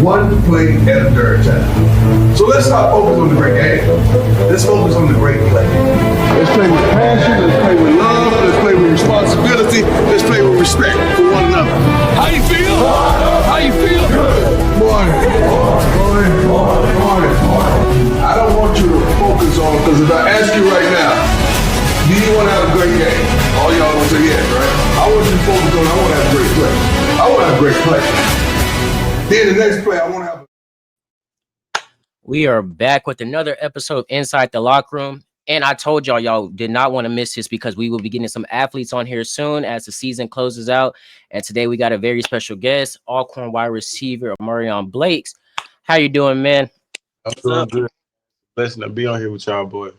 One play at a third time. So let's not focus on the great game. Let's focus on the great play. Let's play with passion. Let's play with love. Let's play with responsibility. Let's play with respect for one another. How you feel? How you feel? Good. Morning. I don't want you to focus on, because if I ask you right now, do you want to have a great game? All y'all gonna say yes, right? I want you to focus on, I want to have a great play. I want to have a great play. Then the next play, I want to have. We are back with another episode of Inside the Locker Room. And I told y'all did not want to miss this, because we will be getting some athletes on here soon as the season closes out. And today we got a very special guest, Alcorn wide receiver Omarion Blakes. How you doing, man? I'm doing good. Blessing to be on here with y'all, boy.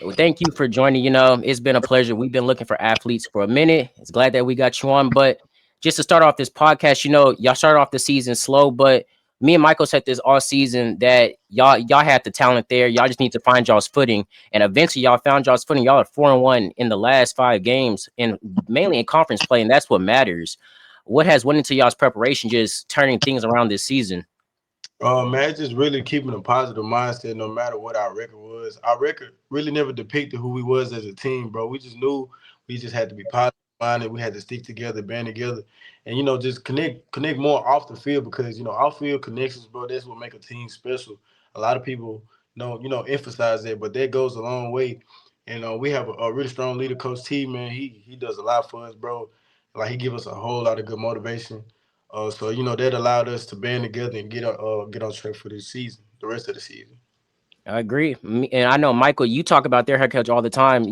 Well, thank you for joining. It's been a pleasure. We've been looking for athletes for a minute. It's glad that we got you on. But just to start off this podcast, y'all started off the season slow, but me and Michael said this all season that y'all had the talent there. Y'all just need to find y'all's footing. And eventually y'all found y'all's footing. Y'all are 4-1 in the last 5 games, and mainly in conference play, and that's what matters. What has went into y'all's preparation, just turning things around this season? Man, just really keeping a positive mindset no matter what our record was. Our record really never depicted who we was as a team, bro. We just knew we just had to be positive minded. We had to stick together, band together, and just connect more off the field, because off field connections, bro, that's what make a team special. A lot of people don't emphasize that, but that goes a long way. And we have a really strong leader, Coach T, man. He does a lot for us, bro. Like, he give us a whole lot of good motivation. So that allowed us to band together and get on track for this season, the rest of the season. I agree. And I know, Michael, you talk about their head coach all the time.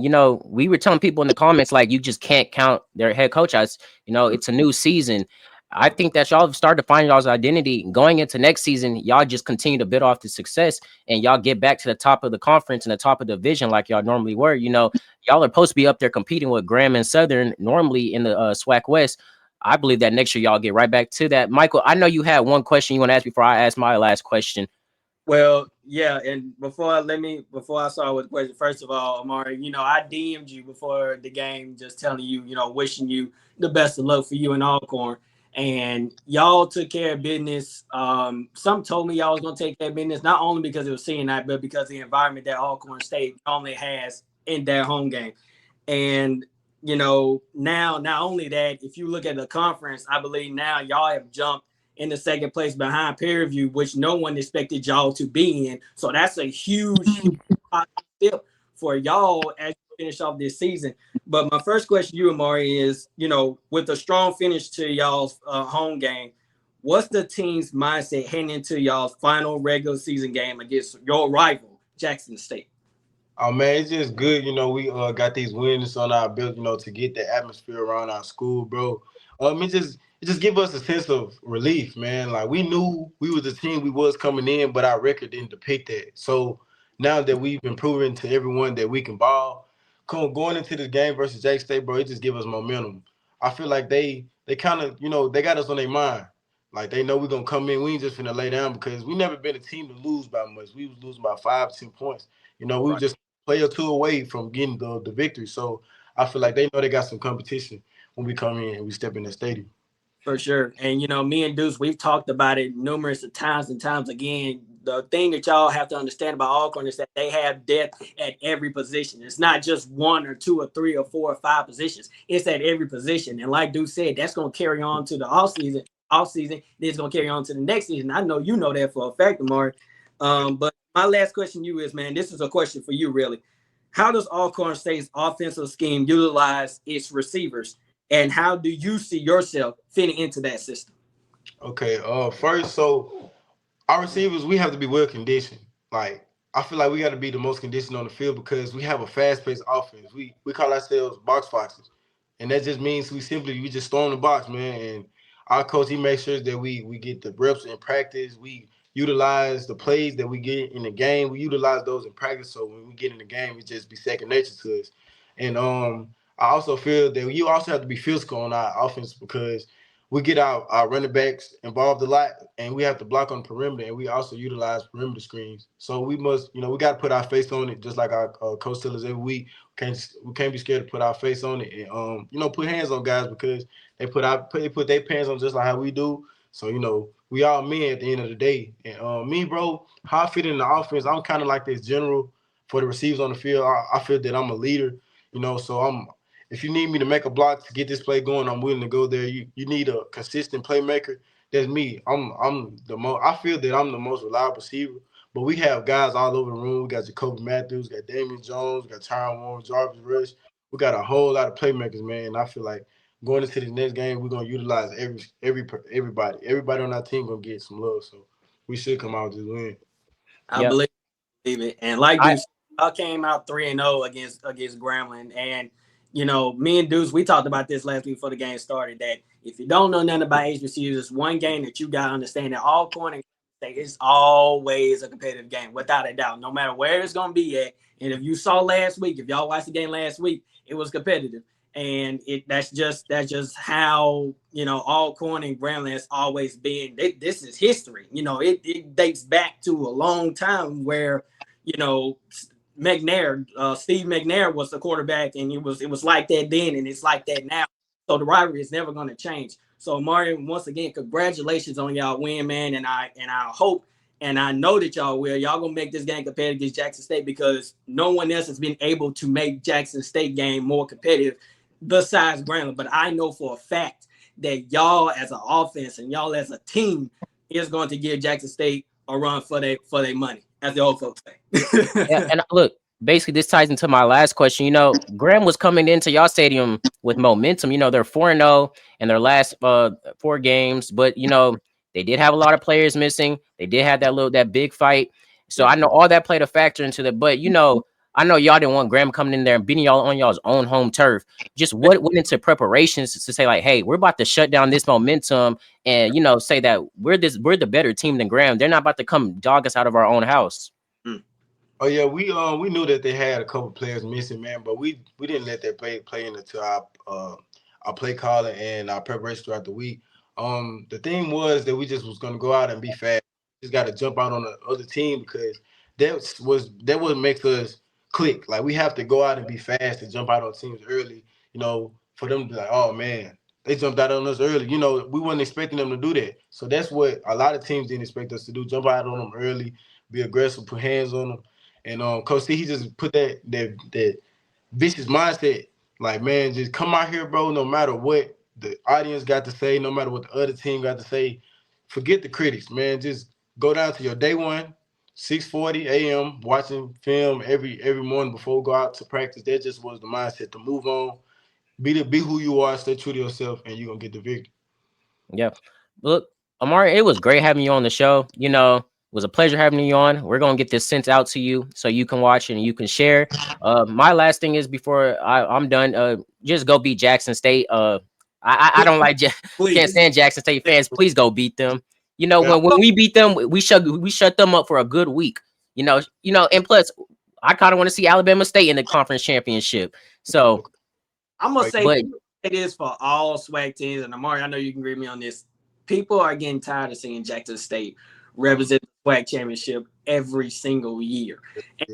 We were telling people in the comments, like, you just can't count their head coach as, it's a new season. I think that y'all have started to find y'all's identity going into next season. Y'all just continue to build off the success, and y'all get back to the top of the conference and the top of the division like y'all normally were. Y'all are supposed to be up there competing with Graham and Southern normally in the SWAC West. I believe that next year y'all get right back to that. Michael, I know you had one question you want to ask before I ask my last question. Well, yeah, and before I start with the question, first of all, Amari, I DM'd you before the game, just telling you, wishing you the best of luck for you and Alcorn. And y'all took care of business. Some told me y'all was gonna take that business, not only because it was seeing that, but because the environment that Alcorn State normally has in their home game. And now not only that, if you look at the conference, I believe now y'all have jumped in the second place behind Peer Review, which no one expected y'all to be in. So that's a huge step for y'all as you finish off this season. But my first question to you, Amari, is, with a strong finish to y'all's home game, what's the team's mindset heading into y'all's final regular season game against your rival, Jackson State? Oh, man, it's just good. We got these wins on our belt, to get the atmosphere around our school, bro. It just give us a sense of relief, man. Like, we knew we was the team we was coming in, but our record didn't depict that. So now that we've been proving to everyone that we can ball, going into this game versus Jackson State, bro, it just give us momentum. I feel like they kind of, they got us on their mind. Like, they know we're going to come in. We ain't just finna lay down, because we never been a team to lose by much. We was losing by 5-10 points. We was just play or two away from getting the victory. So I feel like they know they got some competition when we come in and we step in the stadium. For sure. And, me and Deuce, we've talked about it numerous times and times again. The thing that y'all have to understand about Alcorn is that they have depth at every position. It's not just 1 or 2 or 3 or 4 or 5 positions. It's at every position. And like Deuce said, that's going to carry on to the offseason. Then it's going to carry on to the next season. I know you know that for a fact, Amari. But my last question to you is, man, this is a question for you, really. How does Alcorn State's offensive scheme utilize its receivers? And how do you see yourself fitting into that system? Okay, first, so our receivers, we have to be well conditioned. Like, I feel like we got to be the most conditioned on the field, because we have a fast-paced offense. We call ourselves box foxes, and that just means we just storm the box, man. And our coach, he makes sure that we get the reps in practice. We utilize the plays that we get in the game. We utilize those in practice, so when we get in the game, it just be second nature to us. And I also feel that you also have to be physical on our offense, because we get our running backs involved a lot, and we have to block on the perimeter, and we also utilize perimeter screens. So we must, we got to put our face on it, just like our coach tells us every week. We can't be scared to put our face on it, and put hands on guys, because they put their pants on just like how we do. So we we all men at the end of the day. And me, bro, how I fit in the offense, I'm kind of like this general for the receivers on the field. I feel that I'm a leader, so if you need me to make a block to get this play going, I'm willing to go there. You need a consistent playmaker. That's me. I'm the most. I feel that I'm the most reliable receiver. But we have guys all over the room. We got Jacoby Matthews, got Damian Jones, we got Tyron Warren, Jarvis Rush. We got a whole lot of playmakers, man. And I feel like going into the next game, we're gonna utilize everybody. Everybody on our team gonna get some love. So we should come out with this win. I believe it. And like Deuce, I came out 3-0 against Grambling. And me and Deuce, we talked about this last week before the game started. That if you don't know nothing about HBCUs, it's one game that you gotta understand that Alcorn and State is always a competitive game, without a doubt, no matter where it's gonna be at. And if you saw last week, if y'all watched the game last week, it was competitive. And that's just how Alcorn and Grambling has always been. This is history. It dates back to a long time where McNair, Steve McNair was the quarterback, and it was like that then, and it's like that now. So the rivalry is never going to change. So Omarion, once again, congratulations on y'all win, man. And I hope and I know that y'all will. Y'all gonna make this game competitive against Jackson State, because no one else has been able to make Jackson State game more competitive besides Grambling. But I know for a fact that y'all as an offense and y'all as a team is going to give Jackson State a run for their money, as the old folks say. Yeah, and look, basically this ties into my last question. Graham was coming into y'all stadium with momentum. They're 4-0 in their last 4 games, but they did have a lot of players missing. They did have that big fight. So I know all that played a factor into that. But I know y'all didn't want Graham coming in there and beating y'all on y'all's own home turf. Just what went into preparations to say, like, hey, we're about to shut down this momentum and say that we're the better team than Graham. They're not about to come dog us out of our own house. Oh yeah, we knew that they had a couple players missing, man, but we didn't let that play into our play calling and our preparation throughout the week. The thing was that we just was gonna go out and be fast. Just got to jump out on the other team, because that what makes us click. Like, we have to go out and be fast and jump out on teams early. For them to be like, oh man, they jumped out on us early. We wasn't expecting them to do that. So that's what a lot of teams didn't expect us to do: jump out on them early, be aggressive, put hands on them. And Coach C, he just put that vicious mindset, like, man, just come out here, bro, no matter what the audience got to say, no matter what the other team got to say. Forget the critics, man. Just go down to your day one, 6:40 a.m., watching film every morning before we go out to practice. That just was the mindset to move on, be who you are, stay true to yourself, and you're going to get the victory. Yeah. Look, Amari, it was great having you on the show. It was a pleasure having you on. We're going to get this sent out to you so you can watch and you can share. My last thing is, before I'm done, just go beat Jackson State. I don't like can't stand Jackson State fans. Please go beat them. When we beat them, we shut them up for a good week. And plus, I kind of want to see Alabama State in the conference championship. So I'm gonna say it is for all SWAC teams. And Amari, I know you can agree with me on this. People are getting tired of seeing Jackson State represent the SWAC championship every single year.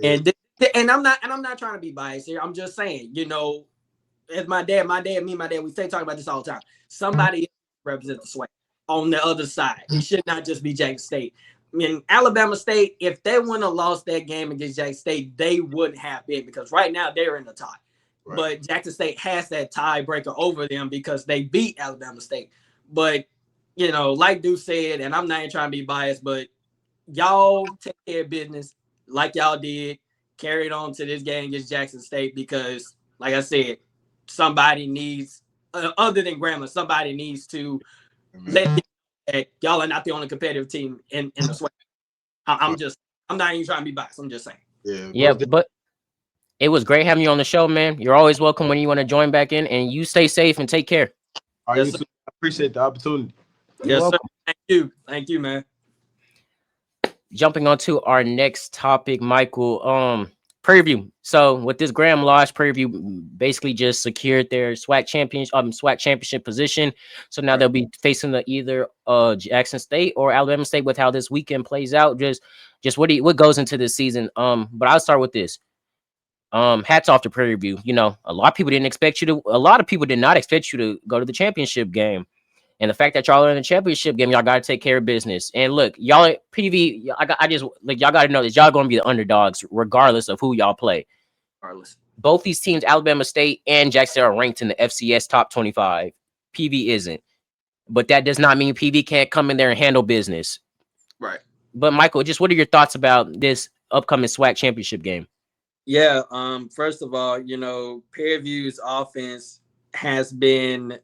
And I'm not trying to be biased here. I'm just saying, as my dad, we say talk about this all the time. Somebody represent the SWAC on the other side. It should not just be Jackson State. I mean, Alabama State, if they wouldn't have lost that game against Jackson State, they wouldn't have been, because right now they're in the tie. Right. But Jackson State has that tiebreaker over them because they beat Alabama State. But like Deuce said, and I'm not even trying to be biased, but y'all take care of business like y'all did, carried on to this game against Jackson State, because, like I said, somebody needs, other than Grambling, somebody needs to let them know that y'all are not the only competitive team in the SWAC. I'm not even trying to be biased. I'm just saying. Yeah, but it was great having you on the show, man. You're always welcome when you want to join back in, and you stay safe and take care. Yes, I appreciate the opportunity. Yes, sir. Thank you, man. Jumping on to our next topic, Michael. Preview. So with this Graham loss, Preview basically just secured their SWAC championship position. So now they'll be facing either Jackson State or Alabama State with how this weekend plays out. Just what goes into this season. But I'll start with this. Hats off to Preview. A lot of people did not expect you to go to the championship game. And the fact that y'all are in the championship game, y'all got to take care of business. And look, y'all PV, y'all got to know that y'all going to be the underdogs regardless of who y'all play. Regardless. Both these teams, Alabama State and Jackson, are ranked in the FCS top 25. PV isn't. But that does not mean PV can't come in there and handle business. Right. But Michael, just what are your thoughts about this upcoming SWAC championship game? Yeah. First of all, Prairie View's offense has been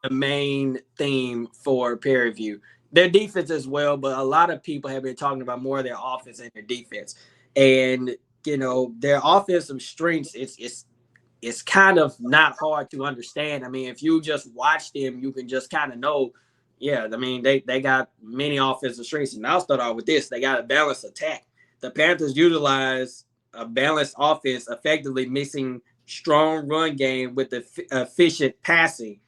the main theme for Prairie View. Their defense as well, but a lot of people have been talking about more of their offense and their defense. And their offensive strengths, it's kind of not hard to understand. I mean, if you just watch them, you can just kind of know. Yeah, I mean, they got many offensive strengths. And I'll start off with this. They got a balanced attack. The Panthers utilize a balanced offense, effectively mixing strong run game with efficient passing.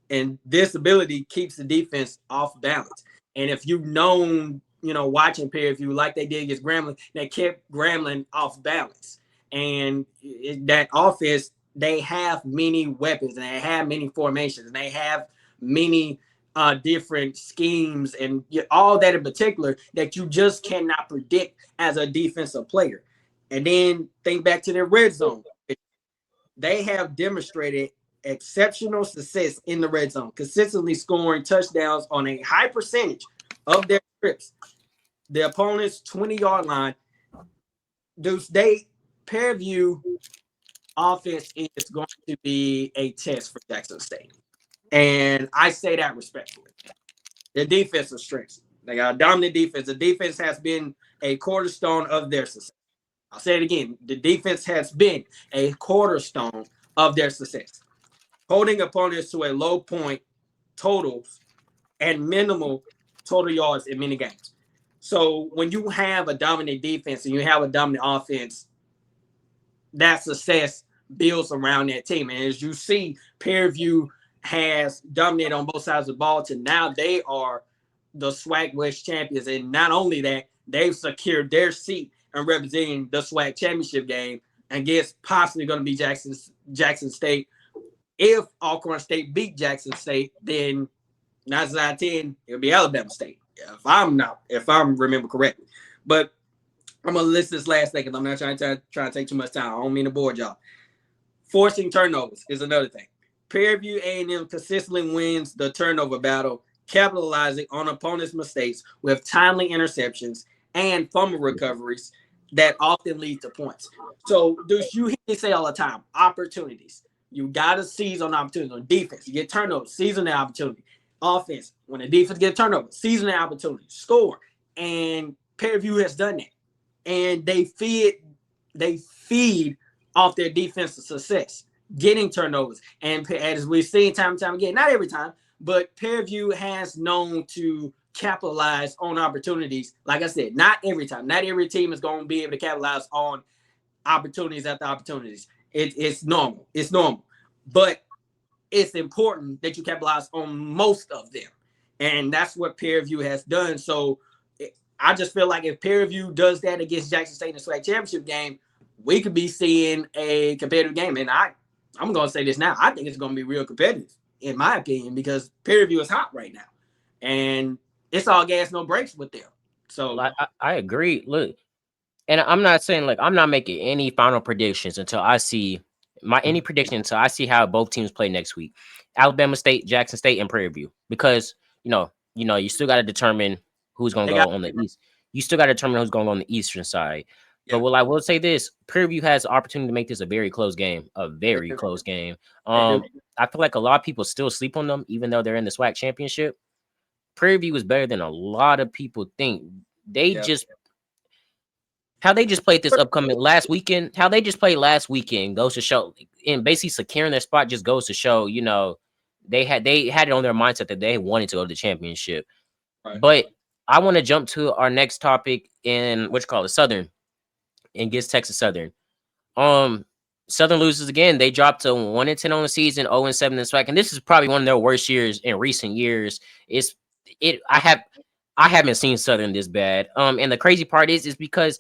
And this ability keeps the defense off balance. And if you've known, watching Prairie View like they did against Grambling, they kept Grambling off balance. And that offense, they have many weapons, and they have many formations, and they have many different schemes, and all that in particular that you just cannot predict as a defensive player. And then think back to their red zone. They have demonstrated exceptional success in the red zone, consistently scoring touchdowns on a high percentage of their trips. The opponent's 20-yard line. Deuce, Prairie View offense is going to be a test for Jackson State. And I say that respectfully. Their defensive strengths. They got a dominant defense. The defense has been a cornerstone of their success. I'll say it again. The defense has been a cornerstone of their success. Holding opponents to a low point totals and minimal total yards in many games. So when you have a dominant defense and you have a dominant offense, that success builds around that team. And as you see, Prairie View has dominated on both sides of the ball to now they are the SWAC West champions. And not only that, they've secured their seat and representing the SWAC Championship game against possibly going to be Jackson State. If Alcorn State beat Jackson State, then 9 out of 10, it'll be Alabama State. If I'm remember correctly. But I'm gonna list this last thing because I'm not trying to take too much time. I don't mean to bore y'all. Forcing turnovers is another thing. Prairie View A&M consistently wins the turnover battle, capitalizing on opponents' mistakes with timely interceptions and fumble recoveries that often lead to points. So, Deuce, you hear me say all the time, opportunities. You got to seize on opportunities. On defense, you get turnovers, seize on the opportunity. Offense, when the defense gets turnover, seize on the opportunity, score. And Prairie View has done that. And they feed off their defensive success, getting turnovers. And as we've seen time and time again, not every time, but Prairie View has known to capitalize on opportunities. Like I said, not every time. Not every team is going to be able to capitalize on opportunities after opportunities. It's normal. It's normal. But it's important that you capitalize on most of them. And that's what Prairie View has done. So I just feel like if Prairie View does that against Jackson State in the SWAC Championship game, we could be seeing a competitive game. And I'm going to say this now. I think it's going to be real competitive, in my opinion, because Prairie View is hot right now. And it's all gas, no brakes with them. So I agree. Look, and I'm not saying I'm not making any final predictions until I see until I see how both teams play next week. Alabama State, Jackson State, and Prairie View. Because, you still got to determine who's going to go on the east. You still got to determine who's going to go on the eastern side. Yeah. But I will say this, Prairie View has the opportunity to make this a very close game, close game. I feel like a lot of people still sleep on them, even though they're in the SWAC championship. Prairie View is better than a lot of people think. How they just played this upcoming last weekend, goes to show, and basically securing their spot just goes to show, they had it on their mindset that they wanted to go to the championship. Right. But I want to jump to our next topic in Southern, against Texas Southern. Southern loses again. They dropped to 1-10 on the season, 0-7 in the SWAC, and this is probably one of their worst years in recent years. I haven't seen Southern this bad. And the crazy part is because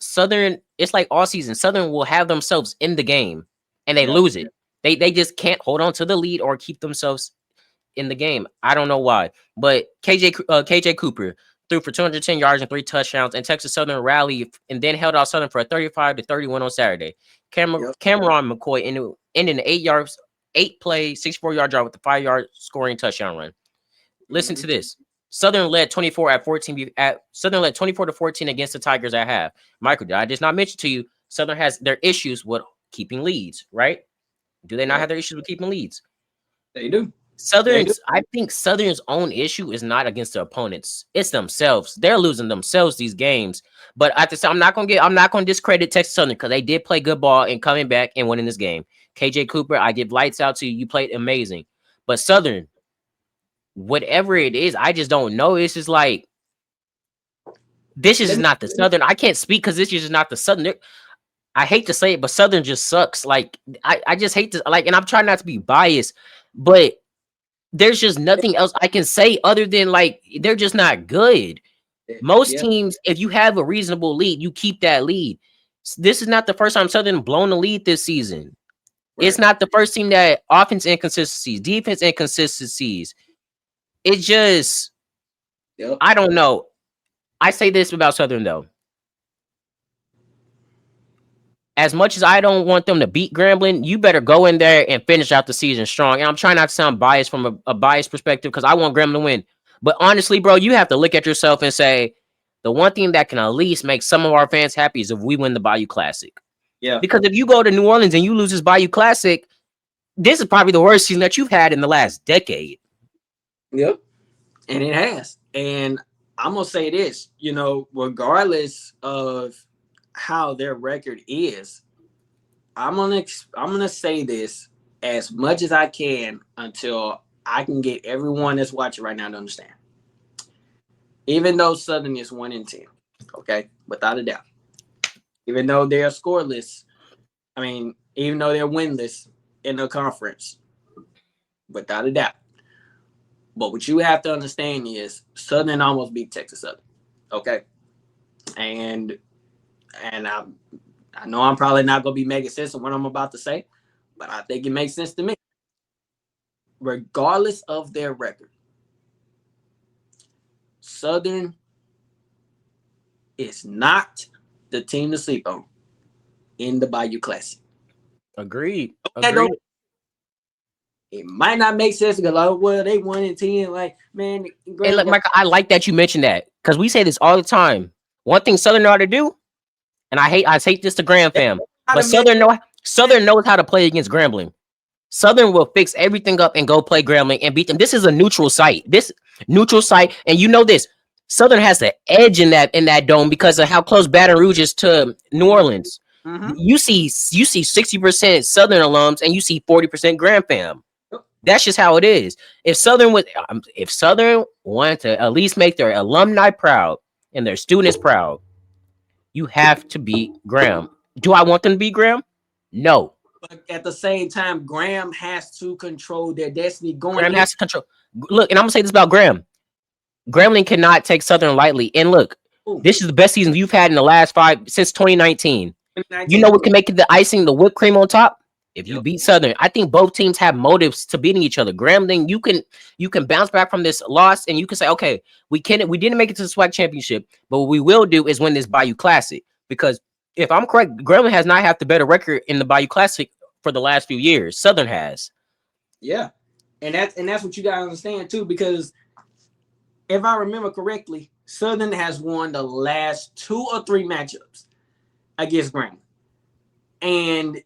Southern, it's like all season, Southern will have themselves in the game and they lose it. They just can't hold on to the lead or keep themselves in the game. I don't know why, but KJ Cooper threw for 210 yards and 3 touchdowns, and Texas Southern rallied and then held out Southern for a 35-31 on Saturday. Cameron McCoy ended an 8-play, 64-yard drive with a 5-yard scoring touchdown run. Listen to this. Southern led 24-14 against the Tigers at half. Michael, did I just not mention to you, Southern has their issues with keeping leads, right? Do they not have their issues with keeping leads? They do. I think Southern's own issue is not against the opponents. It's themselves. They're losing themselves these games. But at the same, I'm not gonna discredit Texas Southern because they did play good ball and coming back and winning this game. KJ Cooper, I give lights out to you. You played amazing. But Southern, whatever it is, I just don't know. It's just like this is not the Southern. I can't speak because this is just not the Southern. I hate to say it, but Southern just sucks. Like I just hate to and I'm trying not to be biased, but there's just nothing else I can say other than they're just not good. Most teams, if you have a reasonable lead, you keep that lead. This is not the first time Southern blown the lead this season. Right. It's not the first team that offense inconsistencies, defense inconsistencies. It just, I don't know. I say this about Southern though. As much as I don't want them to beat Grambling, you better go in there and finish out the season strong. And I'm trying not to sound biased from a biased perspective because I want Grambling to win. But honestly, bro, you have to look at yourself and say, the one thing that can at least make some of our fans happy is if we win the Bayou Classic. Yeah. Because if you go to New Orleans and you lose this Bayou Classic, this is probably the worst season that you've had in the last decade. Yep. And it has. And I'm going to say this, regardless of how their record is, I'm gonna say this as much as I can until I can get everyone that's watching right now to understand. Even though Southern is 1-10, okay, without a doubt. Even though they're scoreless, even though they're winless in the conference, without a doubt. But what you have to understand is Southern almost beat Texas Southern, okay, and I know I'm probably not going to be making sense of what I'm about to say, but I think it makes sense to me. Regardless of their record, Southern is not the team to sleep on in the Bayou Classic. Agreed. It might not make sense because, they 1-10. Man. Hey, look, Michael, I like that you mentioned that because we say this all the time. One thing Southern know how to do, and I hate this to Graham fam, but Southern knows how to play against Grambling. Southern will fix everything up and go play Grambling and beat them. This is a neutral site. And you know this. Southern has the edge in that dome because of how close Baton Rouge is to New Orleans. Mm-hmm. You see 60% Southern alums and you see 40% Graham fam. That's just how it is. If Southern wanted to at least make their alumni proud and their students proud, you have to beat Graham. Do I want them to beat Graham? No. But at the same time, Graham has to control their destiny. Graham has to control. Look, and I'm going to say this about Graham. Grambling cannot take Southern lightly. And look, this is the best season you've had in the last 5 since 2019. You know what can make it the icing, the whipped cream on top? If you beat Southern. I think both teams have motives to beating each other. Grambling, you can bounce back from this loss and you can say, okay, we didn't make it to the SWAC Championship, but what we will do is win this Bayou Classic. Because if I'm correct, Grambling has not had the better record in the Bayou Classic for the last few years. Southern has. Yeah. And that's what you gotta understand too, because if I remember correctly, Southern has won the last 2 or 3 matchups against Grambling. And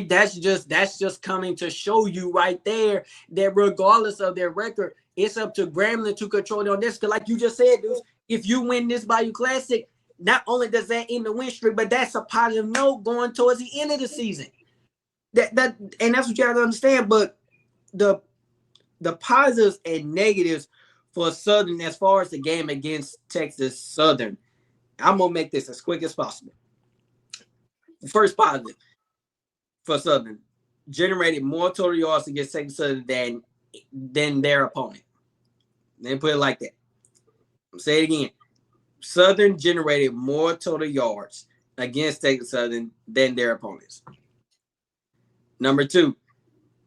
that's just coming to show you right there that regardless of their record, it's up to Grambling to control their destiny. Like you just said, Deuce, if you win this Bayou Classic, not only does that end the win streak, but that's a positive note going towards the end of the season. And that's what you have to understand. But the positives and negatives for Southern as far as the game against Texas Southern, I'm gonna make this as quick as possible. First positive for Southern, generated more total yards against Texas Southern than their opponent. Let me put it like that. I'm saying it again. Southern generated more total yards against Texas Southern than their opponents. Number 2,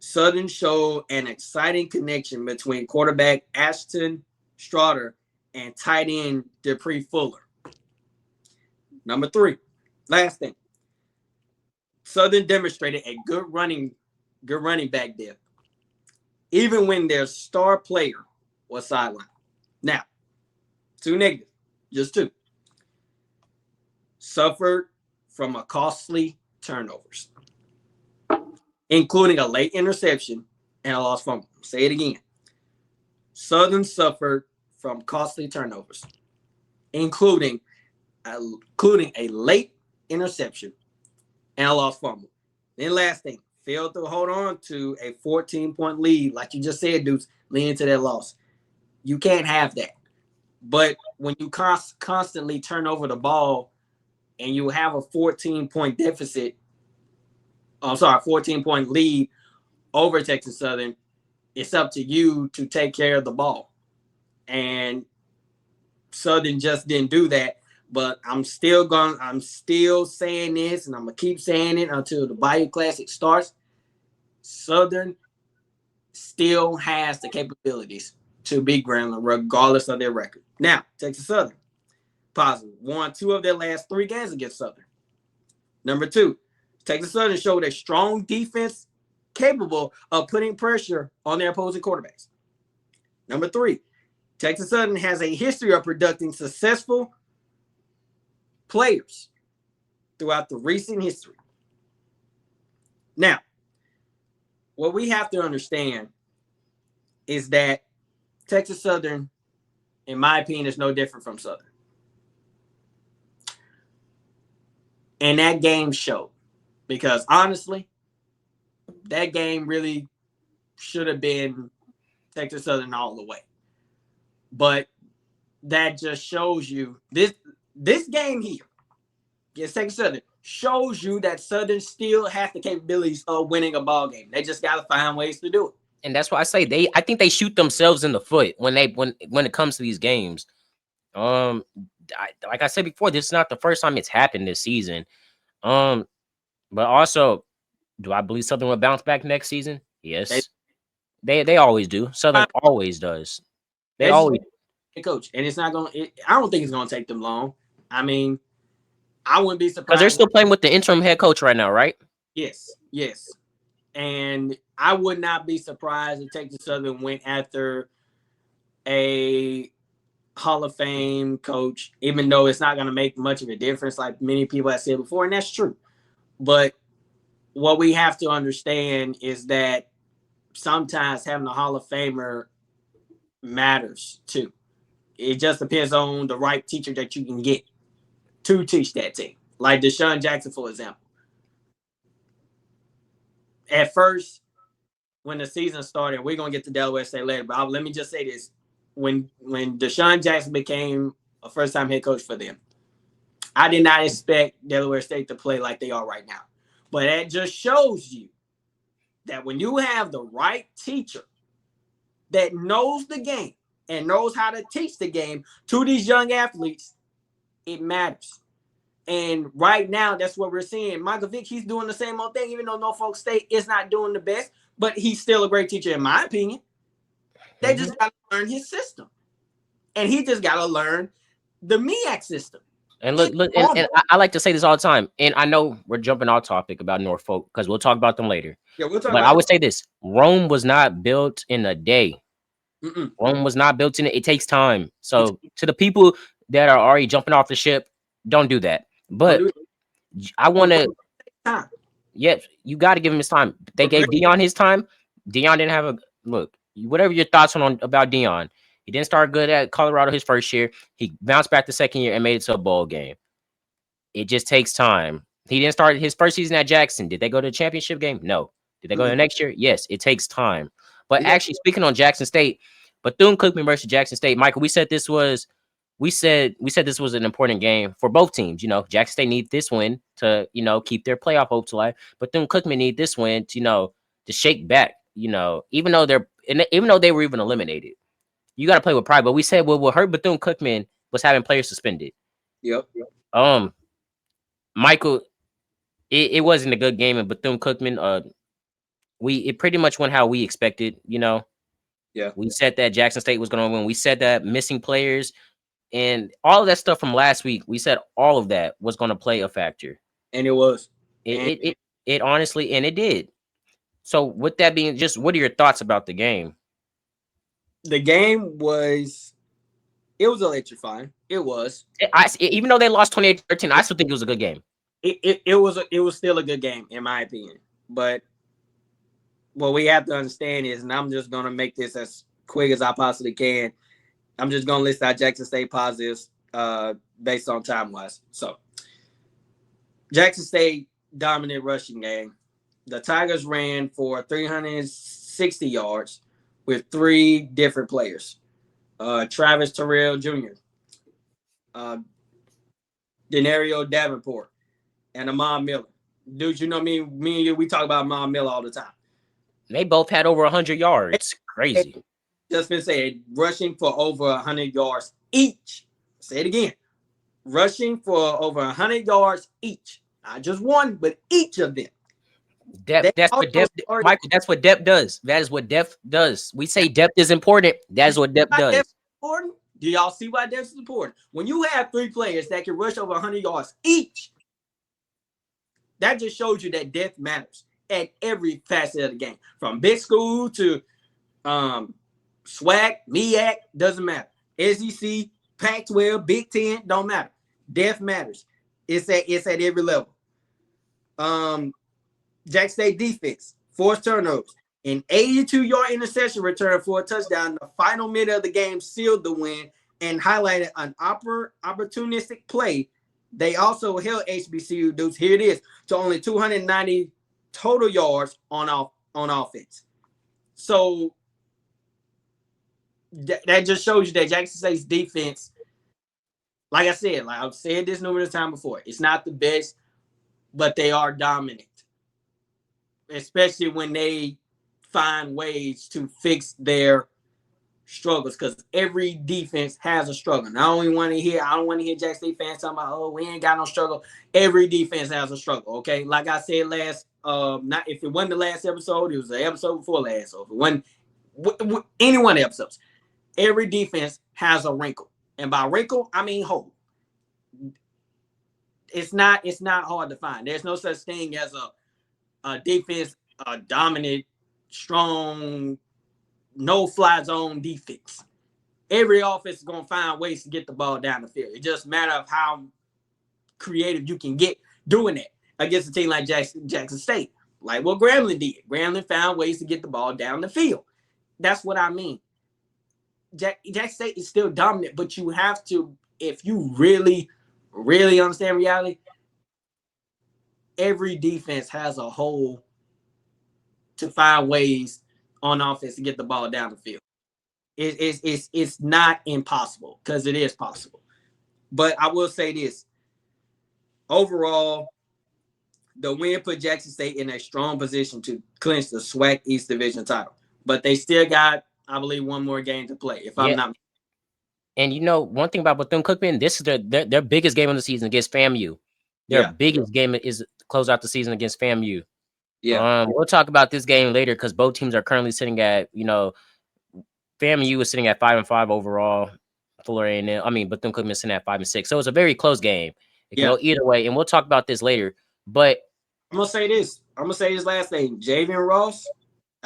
Southern showed an exciting connection between quarterback Ashton Straughter and tight end Dupree Fuller. Number 3, last thing. Southern demonstrated a good running back depth, even when their star player was sidelined. Now, 2 negatives, just 2. Suffered from a costly turnovers, including a late interception and a lost fumble. Say it again. Southern suffered from costly turnovers, including a late interception and a lost fumble. Then last thing, failed to hold on to a 14-point lead, like you just said, Deuce, leading to that loss. You can't have that. But when you constantly turn over the ball and you have a 14-point deficit, 14-point lead over Texas Southern, it's up to you to take care of the ball. And Southern just didn't do that. But I'm still saying this, and I'm gonna keep saying it until the Bayou Classic starts. Southern still has the capabilities to beat Grambling, regardless of their record. Now, Texas Southern, positive, won 2 of their last 3 games against Southern. Number 2, Texas Southern showed a strong defense capable of putting pressure on their opposing quarterbacks. Number 3, Texas Southern has a history of producing successful players throughout the recent history. Now, what we have to understand is that Texas Southern, in my opinion, is no different from Southern. And that game showed, because honestly, that game really should have been Texas Southern all the way. But that just shows you this game here against Texas Southern shows you that Southern still has the capabilities of winning a ball game. They just got to find ways to do it. And that's why I say I think they shoot themselves in the foot when it comes to these games. Like I said before, this is not the first time it's happened this season. But also, do I believe Southern will bounce back next season? Yes. They always do. Southern always does. They always. Coach, and it's not going to, I don't think it's going to take them long. I mean, I wouldn't be surprised. Because they're still playing with the interim head coach right now, right? Yes. And I would not be surprised if Texas Southern went after a Hall of Fame coach, even though it's not going to make much of a difference, like many people have said before, and that's true. But what we have to understand is that sometimes having a Hall of Famer matters too. It just depends on the right teacher that you can get to teach that team. Like Deshaun Jackson, for example. At first, when the season started, we're going to get to Delaware State later, but let me just say this. When Deshaun Jackson became a first-time head coach for them, I did not expect Delaware State to play like they are right now. But that just shows you that when you have the right teacher that knows the game and knows how to teach the game to these young athletes, it matters. And right now, that's what we're seeing. Michael Vick, he's doing the same old thing, even though Norfolk State is not doing the best, but he's still a great teacher, in my opinion. They just got to learn his system. And he just got to learn the MEAC system. And look, and I like to say this all the time. And I know we're jumping off topic about Norfolk because we'll talk about them later. Yeah, we'll talk but about I would say this: Rome was not built in a day. Rome was not built in it. It takes time. So to the people that are already jumping off the ship, don't do that. But I want to. Yeah, you got to give him his time. They gave Dion his time. Dion didn't have a look. Whatever your thoughts on about Dion. He didn't start good at Colorado his first year. He bounced back the second year and made it to a bowl game. It just takes time. He didn't start his first season at Jackson. Did they go to the championship game? No. Did they go to the next year? Yes. It takes time. But actually, speaking on Jackson State, Bethune-Cookman versus Jackson State, Michael, we said this was an important game for both teams. You know, Jackson State need this win to, keep their playoff hopes alive. Bethune-Cookman need this win to, to shake back. Even though they were even eliminated. You got to play with pride. But we said what hurt Bethune-Cookman was having players suspended. Yep. Michael, it wasn't a good game, and Bethune-Cookman it pretty much went how we expected. Yeah. We said that Jackson State was going to win. We said that missing players and all of that stuff from last week. We said all of that was going to play a factor, and it was. It honestly, and it did. So with that being, just what are your thoughts about the game? The game was electrifying. It was. Even though they lost 28-13, I still think it was a good game. It was still a good game in my opinion. But what we have to understand is, and I'm just gonna make this as quick as I possibly can. I'm just gonna list out Jackson State positives based on time wise. So Jackson State dominant rushing game. The Tigers ran for 360 yards with 3 different players. Travis Terrell Jr., Denario Davenport, and Ahmad Miller. Dude, you know me and you, we talk about Ahmad Miller all the time. They both had over 100 yards. It's crazy. Just been saying, rushing for over 100 yards each. Say it again. Rushing for over 100 yards each. Not just one, but each of them. Depth, that's what depth, Michael. That's what depth does. That is what depth does. We say depth is important. That is what depth does. Depth is important? Do y'all see why depth is important? When you have 3 players that can rush over 100 yards each, that just shows you that depth matters at every facet of the game, from big school to SWAC, MEAC, doesn't matter. SEC, Pac-12, Big Ten, don't matter. Depth matters. It's at every level. Jack State defense, 4 turnovers, an 82-yard interception return for a touchdown. The final minute of the game sealed the win and highlighted an opportunistic play. They also held HBCU Deuce, here it is, to only 290 total yards on offense. So that just shows you that Jackson State's defense, like I said, like I've said this numerous times before, it's not the best, but they are dominant, especially when they find ways to fix their struggles, because every defense has a struggle. And I don't want to hear Jackson State fans talking about, oh, we ain't got no struggle. Every defense has a struggle, okay? Like I said not if it wasn't the last episode, it was the episode before last. So if it wasn't any one of the episodes, every defense has a wrinkle. And by wrinkle, I mean hole. It's not hard to find. There's no such thing as a defense, a dominant, strong, no-fly zone defense. Every offense is going to find ways to get the ball down the field. It just matters of how creative you can get doing that against a team like Jackson State, like what Grambling did. Grambling found ways to get the ball down the field. That's what I mean. Jackson State is still dominant, but you have to, if you really, really understand reality, every defense has a hole to find ways on offense to get the ball down the field. It's not impossible, because it is possible. But I will say this. Overall, the win put Jackson State in a strong position to clinch the SWAC East Division title. But they still got, I believe, one more game to play, if I'm not. And one thing about Bethune-Cookman, this is their biggest game of the season against FAMU. Their biggest game is close out the season against FAMU. Yeah. We'll talk about this game later, because both teams are currently sitting at, FAMU is sitting at 5-5 overall. Bethune-Cookman is sitting at 5-6. So it's a very close game. It can go either way, and we'll talk about this later. But I'm gonna say this last thing. Javian Ross,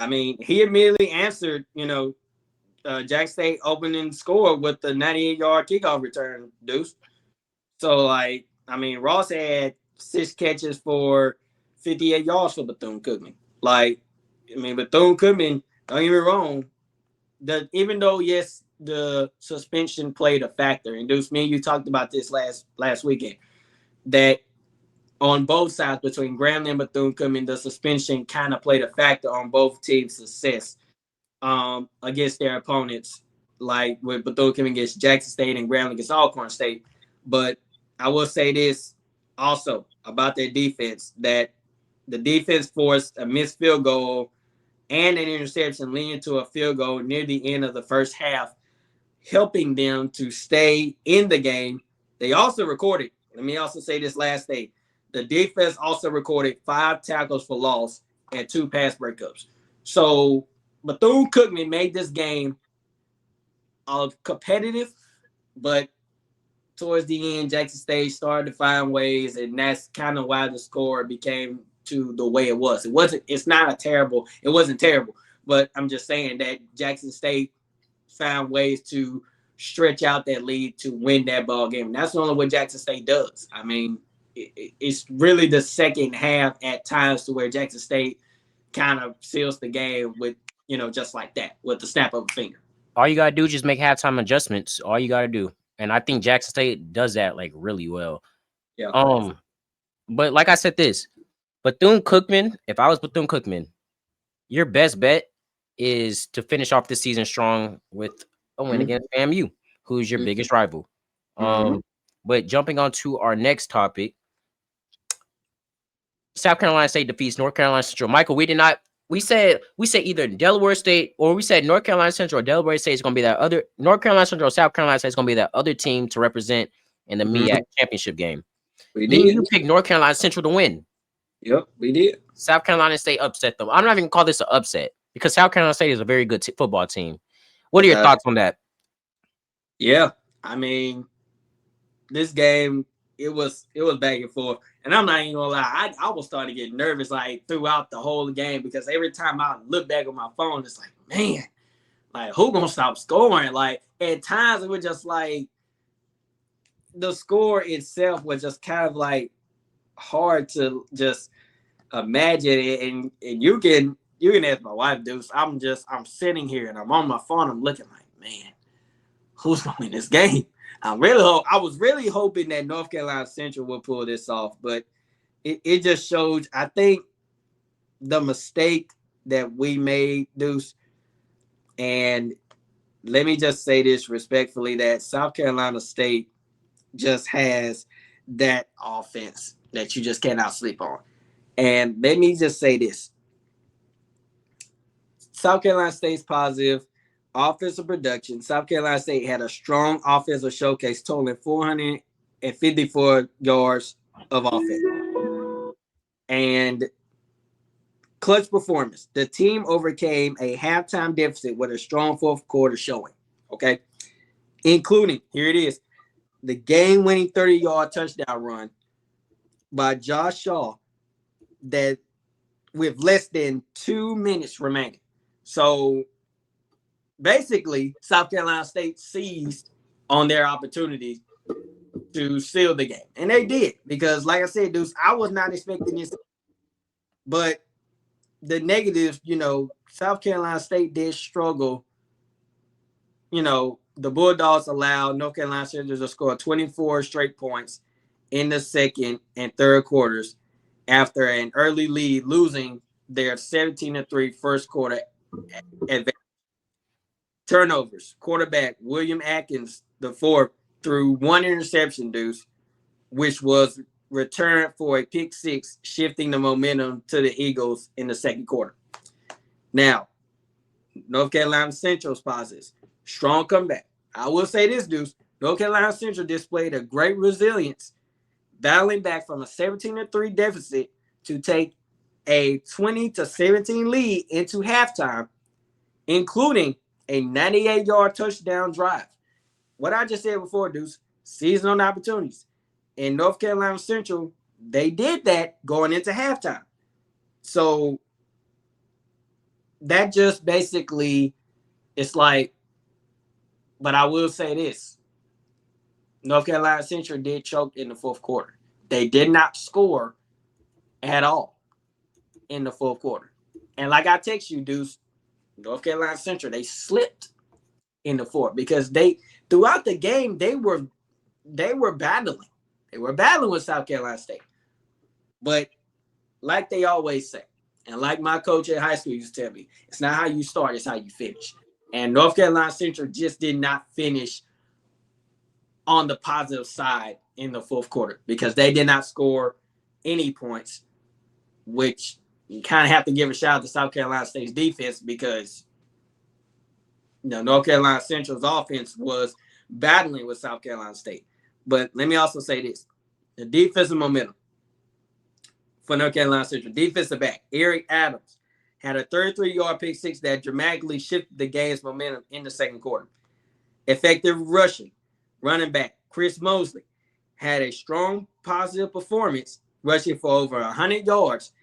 he immediately answered, Jack State opening score with the 98-yard kickoff return, Deuce. So, Ross had 6 catches for 58 yards for Bethune-Cookman. Bethune-Cookman, don't get me wrong, even though, yes, the suspension played a factor, and Deuce, me and you talked about this last weekend, that on both sides, between Grambling and Bethune-Cookman, the suspension kind of played a factor on both teams' success against their opponents, like with Bethune-Cookman against Jackson State and Grambling against Alcorn State. But I will say this also about their defense, that the defense forced a missed field goal and an interception leading to a field goal near the end of the first half, helping them to stay in the game. They also recorded, let me also say this last thing, the defense also recorded 5 tackles for loss and 2 pass breakups. So Bethune-Cookman made this game competitive, but towards the end, Jackson State started to find ways, and that's kind of why the score became to the way it was. It wasn't terrible, but I'm just saying that Jackson State found ways to stretch out that lead to win that ball game. And that's only what Jackson State does. I mean, it's really the second half at times to where Jackson State kind of seals the game with, just like that, with the snap of a finger. All you gotta do is just make halftime adjustments. All you gotta do. And I think Jackson State does that like really well. Yeah. But like I said, Bethune-Cookman, if I was Bethune-Cookman, your best bet is to finish off the season strong with a win against FAMU, who's your biggest rival. But jumping on to our next topic, South Carolina State defeats North Carolina Central. Michael, we said either Delaware State or we said North Carolina Central or Delaware State is going to be that other North Carolina Central or South Carolina State is going to be that other team to represent in the MEAC championship game. We did. You picked North Carolina Central to win. Yep, we did. South Carolina State upset them. I'm not even call this an upset because South Carolina State is a very good football team. What are your thoughts on that? Yeah, I mean, this game it was back and forth, and I'm not even gonna lie. I was starting to get nervous like throughout the whole game because every time I look back on my phone, it's like, man, like who gonna stop scoring? Like at times it was just like the score itself was just kind of like hard to just imagine it, and you can ask my wife, Deuce. I'm sitting here and I'm on my phone. I'm looking like, man, who's gonna win this game? I was really hoping that North Carolina Central would pull this off, but it just showed. I think the mistake that we made, Deuce, and let me just say this respectfully, that South Carolina State just has that offense that you just cannot sleep on. And let me just say this. South Carolina State's positive offensive production. South Carolina State had a strong offensive showcase totaling 454 yards of offense. And clutch performance. The team overcame a halftime deficit with a strong fourth quarter showing. Okay. Including, here it is, the game-winning 30-yard touchdown run by Josh Shaw that with less than 2 minutes remaining. So basically, South Carolina State seized on their opportunity to seal the game. And they did, because like I said, Deuce, I was not expecting this. But the negatives, South Carolina State did struggle. The Bulldogs allowed North Carolina Central to score 24 straight points in the second and third quarters after an early lead, losing their 17-3 first quarter advantage. Turnovers. Quarterback William Atkins, the fourth, threw one interception, Deuce, which was returned for a pick six, shifting the momentum to the Eagles in the second quarter. Now, North Carolina Central's positives. Strong comeback. I will say this, Deuce. North Carolina Central displayed a great resilience, battling back from a 17-3 deficit to take a 20-17 lead into halftime, including a 98-yard touchdown drive. What I just said before, Deuce, seasonal opportunities. In North Carolina Central, they did that going into halftime. So that just basically, it's like, but I will say this. North Carolina Central did choke in the fourth quarter. They did not score at all in the fourth quarter. And like I text you, Deuce, North Carolina Central, they slipped in the fourth because throughout the game, they were battling. They were battling with South Carolina State. But like they always say, and like my coach at high school used to tell me, it's not how you start, it's how you finish. And North Carolina Central just did not finish on the positive side in the fourth quarter because they did not score any points, which you kind of have to give a shout out to South Carolina State's defense because North Carolina Central's offense was battling with South Carolina State. But let me also say this. The defensive momentum. for North Carolina Central. Defensive back, Eric Adams, had a 33-yard pick six that dramatically shifted the game's momentum in the second quarter. Effective rushing, running back, Chris Mosley, had a strong positive performance, rushing for over 100 yards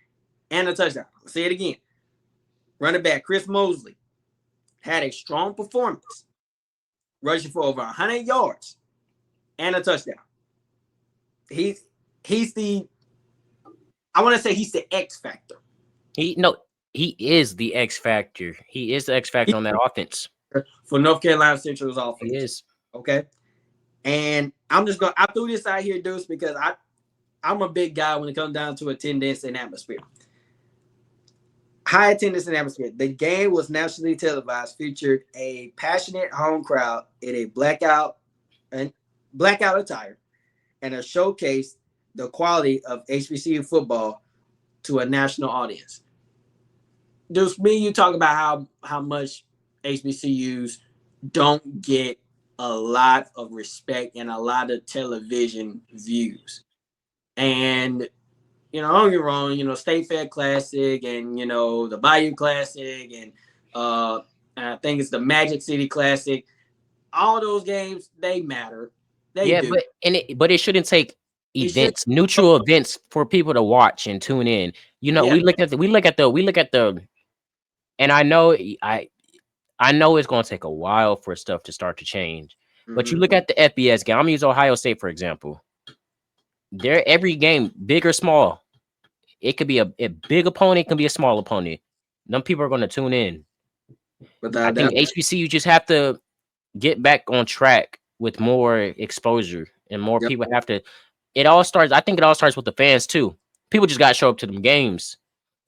and a touchdown. I'll say it again. Running back, Chris Mosley, had a strong performance, rushing for over 100 yards and a touchdown. He's the, I want to say he's the X factor. He is the X factor. He is the X factor on that offense. For North Carolina Central's offense. He is. Okay. And I threw this out here, Deuce, because I'm a big guy when it comes down to attendance and atmosphere. High attendance and atmosphere. The game was nationally televised, featured a passionate home crowd in a blackout attire, and a showcase the quality of HBCU football to a national audience. Deuce, me and you talk about how much HBCUs don't get a lot of respect and a lot of television views. And, don't get me wrong, State Fair Classic and, the Bayou Classic and I think it's the Magic City Classic. All those games, they matter. They do. But it shouldn't take events, neutral events for people to watch and tune in. We look at the, and I know it's going to take a while for stuff to start to change. But you look at the FBS game. I'm gonna use Ohio State for example. Every game, big or small, it could be a big opponent, it can be a small opponent. Them people are going to tune in. I think HBCU just have to get back on track with more exposure and more people have to. I think it all starts with the fans too. People just got to show up to them games.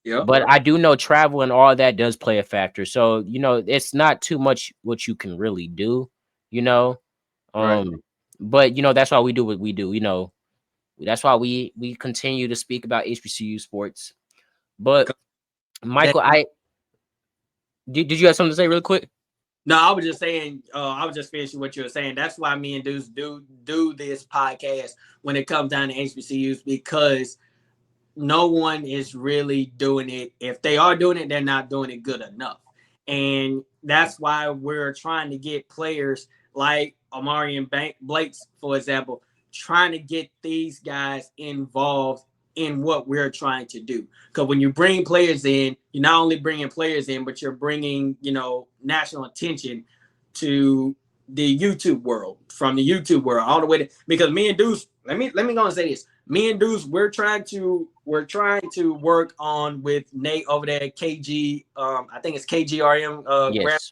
Yeah. But I do know travel and all that does play a factor. So, it's not too much what you can really do, Right. But that's why we do what we do, That's why we continue to speak about HBCU sports. But Michael, did you have something to say really quick? No, I was just saying, I was just finishing what you were saying. That's why me and Deuce do this podcast when it comes down to HBCUs, because no one is really doing it. If they are doing it, they're not doing it good enough. And that's why we're trying to get players like Omarion Blakes, for example, trying to get these guys involved in what we're trying to do. Because when you bring players in, you're not only bringing players in, but you're bringing, national attention to the YouTube world, from the YouTube world all the way to, because me and Deuce, let me go and say this. Me and Deuce, we're trying to work on with Nate over there at KG. I think it's KGRM. Yes.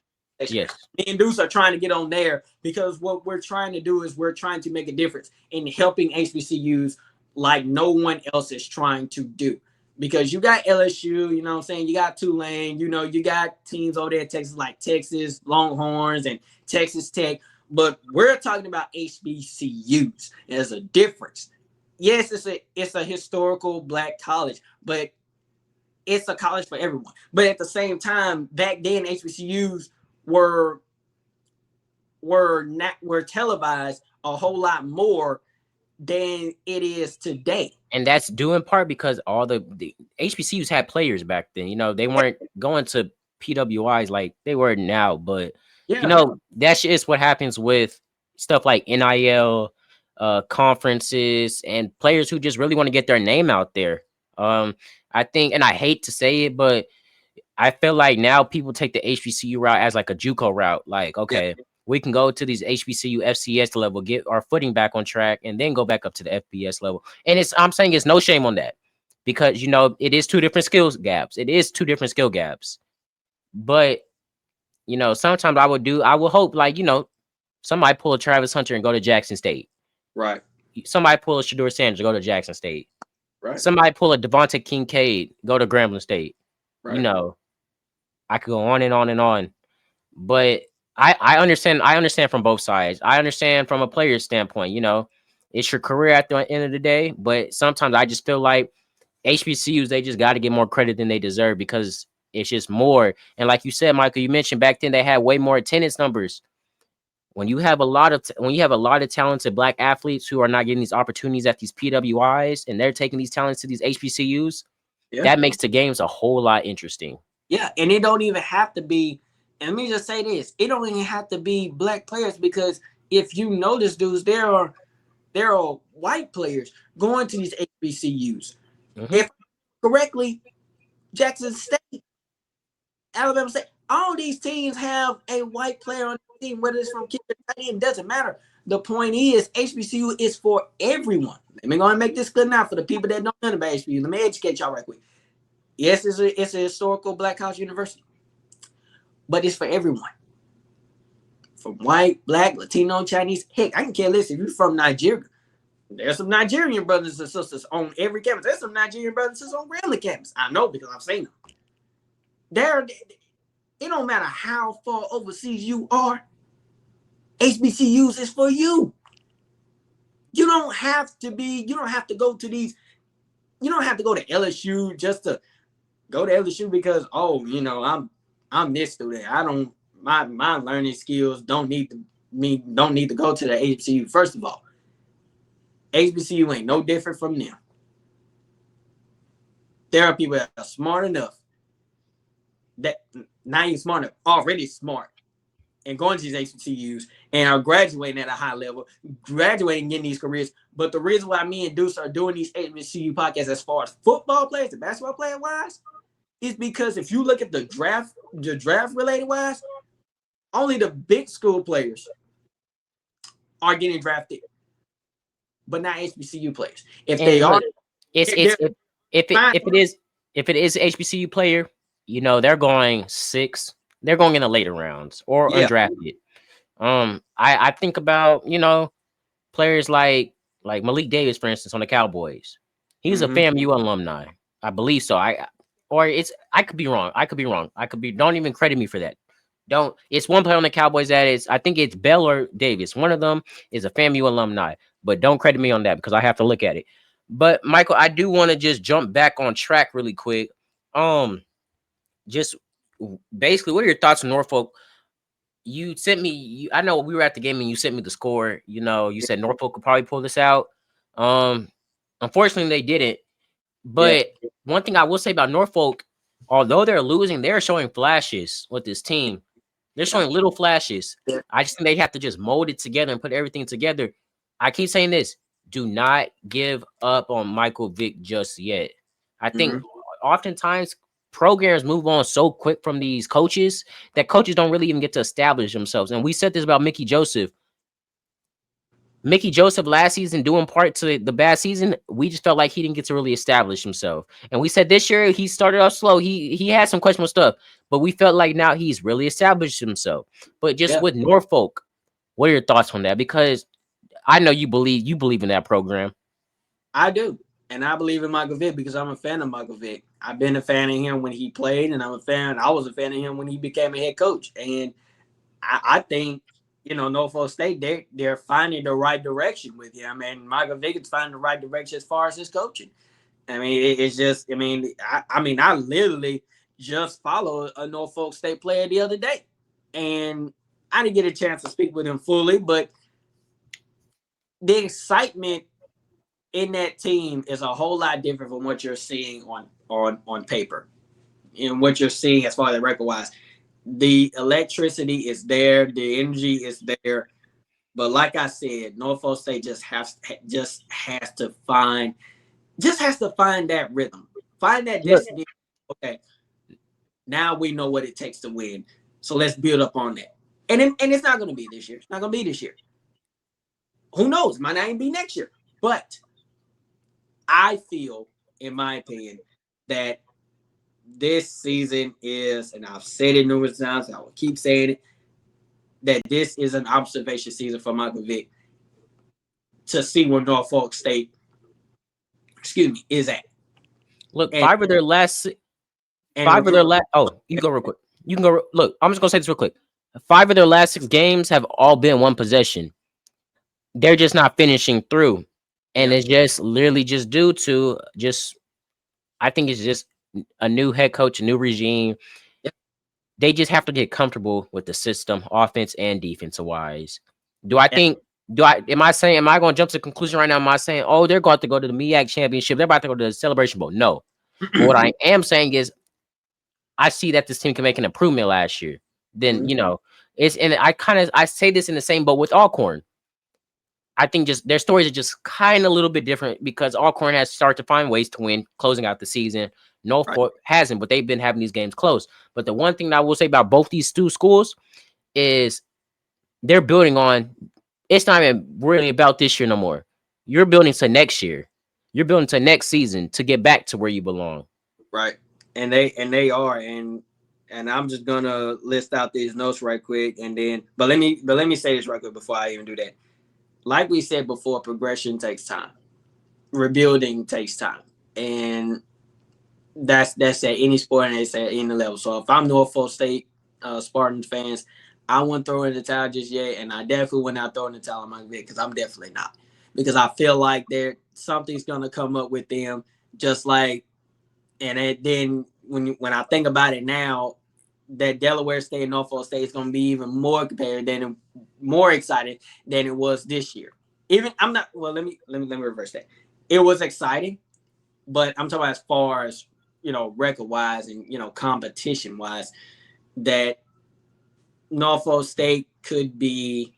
Yes. Me and Deuce are trying to get on there, because what we're trying to do is we're trying to make a difference in helping HBCUs like no one else is trying to do. Because you got LSU, you know what I'm saying? You got Tulane, you got teams over there in Texas like Texas Longhorns and Texas Tech. But we're talking about HBCUs. There's a difference. Yes, it's a historical Black college, but it's a college for everyone. But at the same time, back then HBCUs were televised a whole lot more than it is today. And that's due in part because all the HBCUs had players back then. They weren't going to PWIs like they were now. But, that's just what happens with stuff like NIL, conferences, and players who just really want to get their name out there. I think, and I hate to say it, but I feel like now people take the HBCU route as like a JUCO route. Like, okay, we can go to these HBCU FCS level, get our footing back on track, and then go back up to the FBS level. And I'm saying it's no shame on that, because, it is two different skills gaps. It is two different skill gaps. But, sometimes I would hope, like, somebody pull a Travis Hunter and go to Jackson State. Right. Somebody pull a Shedeur Sanders, go to Jackson State. Right. Somebody pull a Devontae Kincaid, go to Grambling State. Right. I could go on and on and on. But I understand from both sides. I understand from a player's standpoint, it's your career at the end of the day. But sometimes I just feel like HBCUs, they just got to get more credit than they deserve, because it's just more. And like you said, Michael, you mentioned back then they had way more attendance numbers. when you have a lot of talented black athletes who are not getting these opportunities at these PWIs, and they're taking these talents to these HBCUs, that makes the games a whole lot interesting. Yeah, and it don't even have to be. And let me just say this: it don't even have to be black players, because if you notice, dudes, there are white players going to these HBCUs. If correctly, Jackson State, Alabama State, all these teams have a white player on the team, whether it's from kicker, it doesn't matter. The point is, HBCU is for everyone. Let me go and make this clear now for the people that don't know about HBCU. Let me educate y'all right quick. Yes, it's a historical black college university, but it's for everyone. From white, black, Latino, Chinese. Heck, I can care less if you're from Nigeria. There's some Nigerian brothers and sisters on every campus. There's some Nigerian brothers and sisters on Grambling campus. I know because I've seen them. It don't matter how far overseas you are. HBCUs is for you. You don't have to go to these. You don't have to go to LSU just to go to LSU because, I'm this student. My learning skills don't need to go to the HBCU. First of all, HBCU ain't no different from them. There are people that are smart enough, that not even smart enough, already smart, and going to these HBCUs and are graduating at a high level, graduating, getting these careers. But the reason why me and Deuce are doing these HBCU podcasts as far as football players and basketball player wise, is because if you look at the draft related wise, only the big school players are getting drafted, but not HBCU players. If they are, if it is HBCU player, they're going 6. They're going in the later rounds or undrafted. I think about players like Malik Davis, for instance, on the Cowboys. He's a FAMU alumni, I believe so. I could be wrong. Don't even credit me for that. It's one player on the Cowboys that is, I think it's Bell or Davis. One of them is a FAMU alumni, but don't credit me on that because I have to look at it. But Michael, I do want to just jump back on track really quick. Just basically, what are your thoughts on Norfolk? You sent me, I know we were at the game and you sent me the score. You said Norfolk could probably pull this out. Unfortunately, they didn't. But one thing I will say about Norfolk, although they're losing, they're showing flashes with this team. They're showing little flashes. I just think they have to just mold it together and put everything together. I keep saying this. Do not give up on Michael Vick just yet. I think oftentimes programs move on so quick from these coaches that coaches don't really even get to establish themselves. And we said this about Mickey Joseph. Mickey Joseph last season, due in part to the bad season, we just felt like he didn't get to really establish himself. And we said this year he started off slow. He had some questionable stuff, but we felt like now he's really established himself. But just with Norfolk, what are your thoughts on that? Because I know you believe in that program. I do. And I believe in Michael Vick because I'm a fan of Michael Vick. I've been a fan of him when he played, and I was a fan of him when he became a head coach. And I think, Norfolk State, they're finding the right direction with him, and Michael Vick is finding the right direction as far as his coaching. I mean, it's just, I literally just followed a Norfolk State player the other day, and I didn't get a chance to speak with him fully, but the excitement in that team is a whole lot different from what you're seeing on paper and what you're seeing as far as record-wise. The electricity is there, the energy is there, but like I said, Norfolk State just has to find that rhythm, find that destiny. Okay, now we know what it takes to win, so let's build up on that. And it's not going to be this year. It's not going to be this year. Who knows? It might not even be next year. But I feel, in my opinion, that this season is, and I've said it numerous times, I will keep saying it, that this is an observation season for Michael Vick to see where Norfolk State, is at. Look, five of their last. Oh, you can go real quick. You can go. Look, I'm just gonna say this real quick. 5 of their last 6 games have all been one possession. They're just not finishing through, and it's just literally just due to I think it's just a new head coach, a new regime. They just have to get comfortable with the system, offense and defensive wise. Do I think? Am I saying? Am I going to jump to the conclusion right now? Am I saying, oh, they're going to go to the MEAC championship? They're about to go to the Celebration Bowl? No. But what I am saying is, I see that this team can make an improvement last year. Then and I say this in the same boat with Alcorn. I think just their stories are just kind of a little bit different because Alcorn has started to find ways to win, closing out the season. Norfolk hasn't, but they've been having these games close. But the one thing that I will say about both these two schools is they're building on. It's not even really about this year no more. You're building to next year. You're building to next season to get back to where you belong. Right. And they are, and I'm just gonna list out these notes right quick, and then but let me say this right quick before I even do that. Like we said before, progression takes time. Rebuilding takes time, and that's at any sport and it's at any level. So if I'm Norfolk State Spartans fans, I wouldn't throw in the towel just yet, and I definitely would not throw in the towel on Mike Vick because I'm definitely not, because I feel like something's gonna come up with them, just like. And then when I think about it now, that Delaware State and Norfolk State is going to be even more more excited than it was this year. Even I'm not. Well, let me reverse that. It was exciting, but I'm talking about as far as record wise and competition wise, that Norfolk State could be.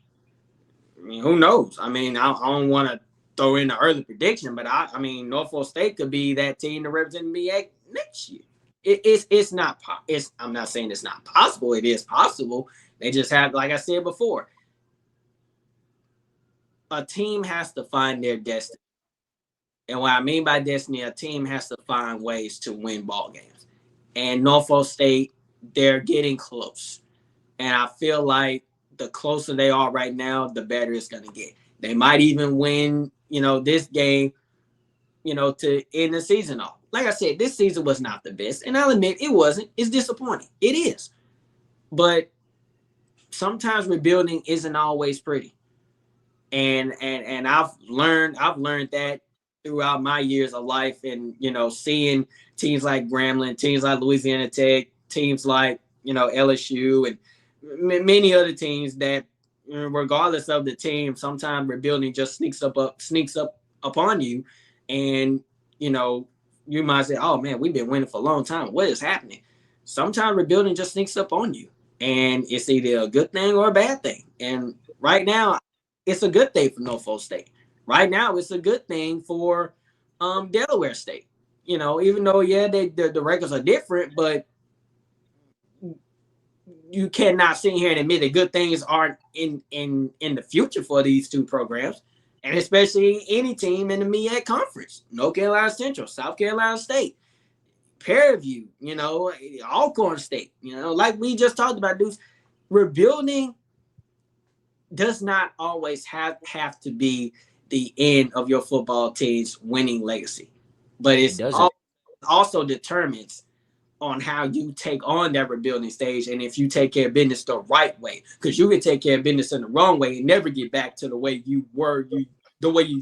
I mean, who knows? I mean, I don't want to throw in the early prediction, but I mean, Norfolk State could be that team to represent the MEAC next year. It's not. I'm not saying it's not possible. It is possible. They just have, like I said before, a team has to find their destiny. And what I mean by destiny, a team has to find ways to win ball games. And Norfolk State, they're getting close. And I feel like the closer they are right now, the better it's going to get. They might even win, this game, to end the season off. Like I said, this season was not the best. And I'll admit it wasn't. It's disappointing. It is. But sometimes rebuilding isn't always pretty. And I've learned that throughout my years of life, and seeing teams like Grambling, teams like Louisiana Tech, teams like LSU, and many other teams that, regardless of the team, sometimes rebuilding just sneaks up upon you, and you might say, "Oh man, we've been winning for a long time. What is happening?" Sometimes rebuilding just sneaks up on you, and it's either a good thing or a bad thing. And right now, it's a good thing for Norfolk State. Right now, it's a good thing for Delaware State. Even though the records are different, but you cannot sit here and admit that good things aren't in the future for these two programs, and especially any team in the MEAC conference. North Carolina Central, South Carolina State, Prairie Alcorn State. Like we just talked about, Deuce, rebuilding does not always have to be the end of your football team's winning legacy, but it also determines on how you take on that rebuilding stage, and if you take care of business the right way, because you can take care of business in the wrong way and never get back to the way you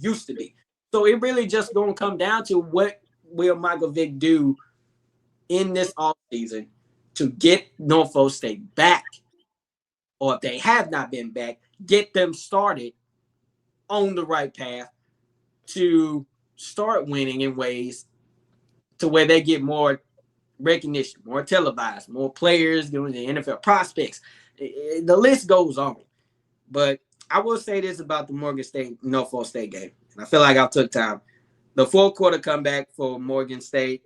used to be. So it really just going to come down to what will Michael Vick do in this offseason to get Norfolk State back, or if they have not been back, get them started on the right path to start winning in ways to where they get more recognition, more televised, more players doing the NFL prospects. The list goes on. But I will say this about the Morgan State Norfolk State game, and I feel like I took time. The fourth quarter comeback for Morgan State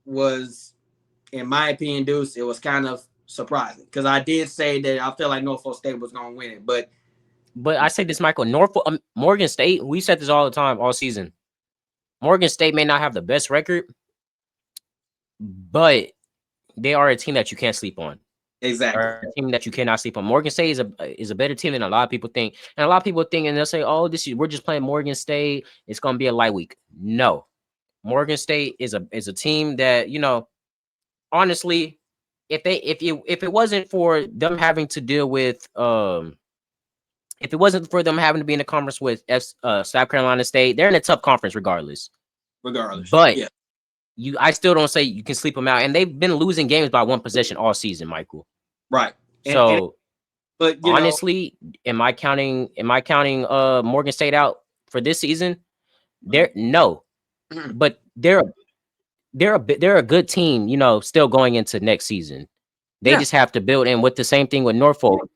was, in my opinion, Deuce, it was kind of surprising, because I did say that I feel like Norfolk State was going to win it, but I say this, Michael, Morgan State, we said this all the time, all season. Morgan State may not have the best record, but they are a team that you can't sleep on. Exactly. A team that you cannot sleep on. Morgan State is a better team than a lot of people think. And a lot of people think, and they'll say, "Oh, we're just playing Morgan State. It's going to be a light week." No. Morgan State is a team that, honestly, if it wasn't for them having to deal with if it wasn't for them having to be in a conference with South Carolina State, they're in a tough conference regardless. But yeah. I still don't say you can sleep them out. And they've been losing games by one possession all season, Michael. Right. So But honestly, am I counting Morgan State out for this season? No. But they're a good team, still going into next season. They just have to build in with the same thing with Norfolk.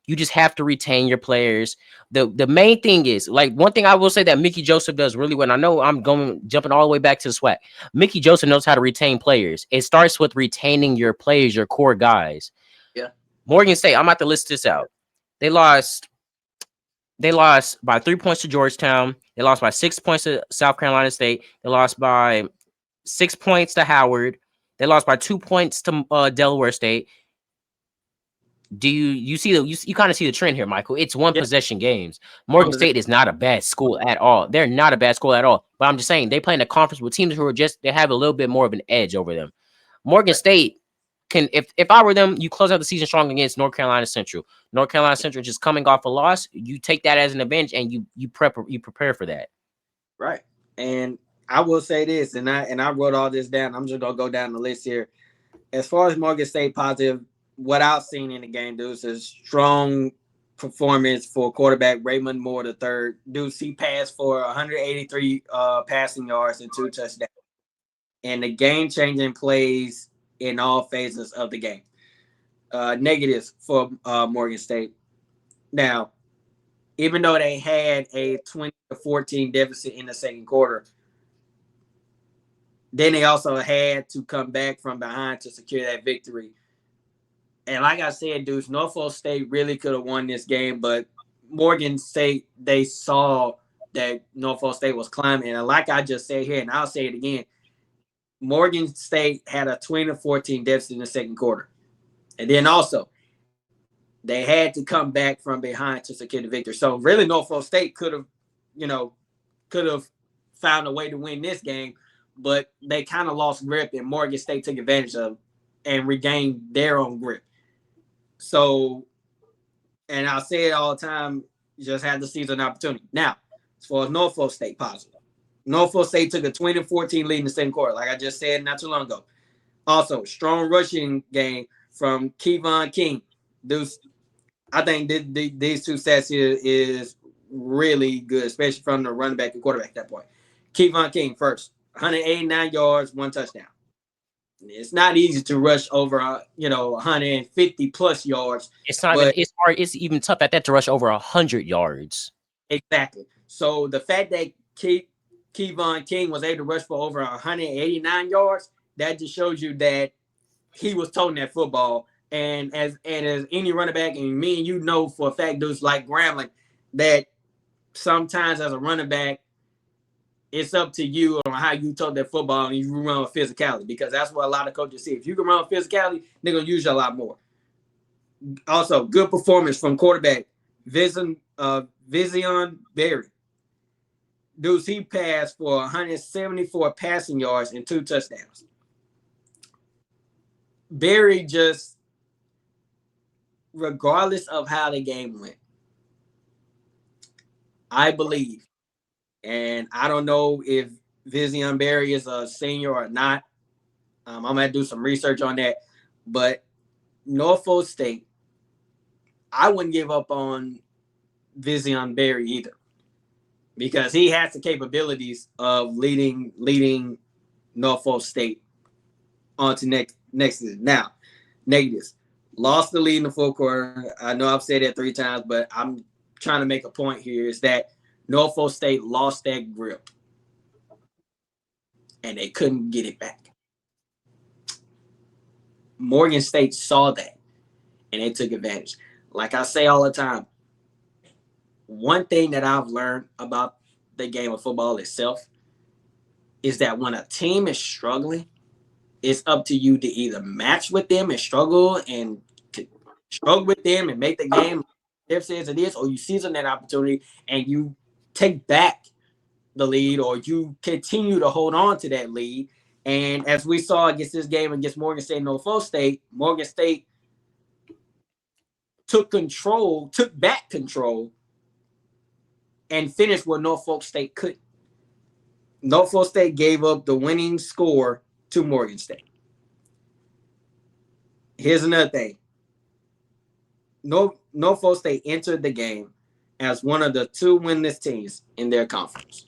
You just have to retain your players. The main thing is, like, one thing I will say that Mickey Joseph does really well. And I know I'm jumping all the way back to the SWAC. Mickey Joseph knows how to retain players. It starts with retaining your players, your core guys. Yeah. Morgan State, I'm about to list this out. They lost by 3 points to Georgetown. They lost by 6 points to South Carolina State. They lost by 6 points to Howard. They lost by 2 points to Delaware State. Do you see you kind of see the trend here, Michael? It's one possession games. Morgan State is not a bad school at all. They're not a bad school at all. But I'm just saying they play in a conference with teams who are they have a little bit more of an edge over them. Morgan State can, if I were them, you close out the season strong against North Carolina Central. North Carolina Central just coming off a loss. You take that as an advantage and you prepare for that. Right. And I will say this, and I wrote all this down. I'm just gonna go down the list here. As far as Morgan State positive, what I've seen in the game, Deuce, is strong performance for quarterback Raymond Moore III. Deuce, he passed for 183 passing yards and 2 touchdowns. And the game-changing plays in all phases of the game. Negatives for Morgan State. Now, even though they had a 20-14 deficit in the second quarter, then they also had to come back from behind to secure that victory. And like I said, Deuce, Norfolk State really could have won this game, but Morgan State, they saw that Norfolk State was climbing. And like I just said here, and I'll say it again, Morgan State had a 20-14 deficit in the second quarter. And then also, they had to come back from behind to secure the victory. So really, Norfolk State could have found a way to win this game, but they kind of lost grip, and Morgan State took advantage of and regained their own grip. So, and I say it all the time, you just had the season opportunity. Now, as far as Norfolk State positive, Norfolk State took a 20-14 lead in the second quarter, like I just said not too long ago. Also, strong rushing game from Kevon King. I think these two stats here is really good, especially from the running back and quarterback at that point. Kevon King first, 189 yards, 1 touchdown. It's not easy to rush over, 150 plus yards. It's not. It's hard. It's even tough at that to rush over 100 yards. Exactly. So the fact that Kevon King was able to rush for over 189 yards, that just shows you that he was toting that football. And as any running back, and me and you know for a fact, dudes like Grambling, that sometimes as a running back, it's up to you on how you tote that football and you run with physicality, because that's what a lot of coaches see. If you can run with physicality, they're going to use you a lot more. Also, good performance from quarterback Vizion Berry. Dudes, he passed for 174 passing yards and 2 touchdowns. Berry just, regardless of how the game went, I believe, and I don't know if Vizion Berry is a senior or not. I'm going to do some research on that. But Norfolk State, I wouldn't give up on Vizion Berry either, because he has the capabilities of leading Norfolk State on to next season. Now, negatives. Lost the lead in the fourth quarter. I know I've said that 3 times, but I'm trying to make a point here, is that Norfolk State lost that grip and they couldn't get it back. Morgan State saw that and they took advantage. Like I say all the time, one thing that I've learned about the game of football itself is that when a team is struggling, it's up to you to either match with them and struggle with them and make the game if says it is, or you season that opportunity and you take back the lead, or you continue to hold on to that lead. And as we saw against this game against Morgan State and Norfolk State, Morgan State took back control, and finished what Norfolk State couldn't. Norfolk State gave up the winning score to Morgan State. Here's another thing. Norfolk State entered the game as one of the 2 winningest teams in their conference.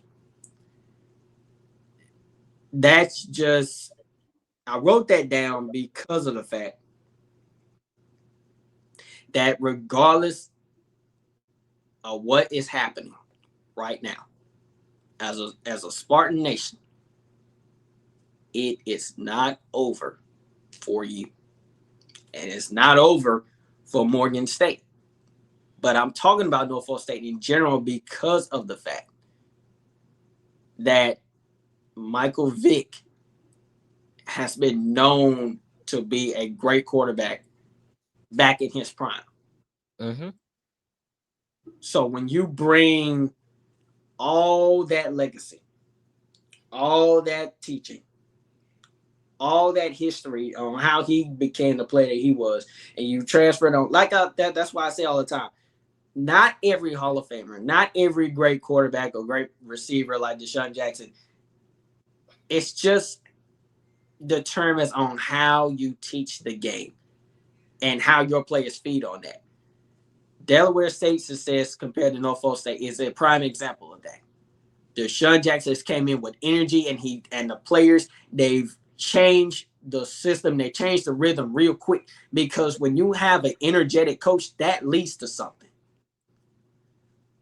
That's just, I wrote that down because of the fact that regardless of what is happening right now, as a Spartan nation, it is not over for you. And it's not over for Morgan State. But I'm talking about Norfolk State in general because of the fact that Michael Vick has been known to be a great quarterback back in his prime. Mm-hmm. So when you bring all that legacy, all that teaching, all that history on how he became the player that he was, and you transferred on that's why I say all the time, not every Hall of Famer, not every great quarterback or great receiver like Deshaun Jackson. It's just determines on how you teach the game and how your players feed on that. Delaware State's success compared to Norfolk State is a prime example of that. Deshaun Jackson came in with energy, and the players, they've changed the system, they changed the rhythm real quick, because when you have an energetic coach, that leads to something.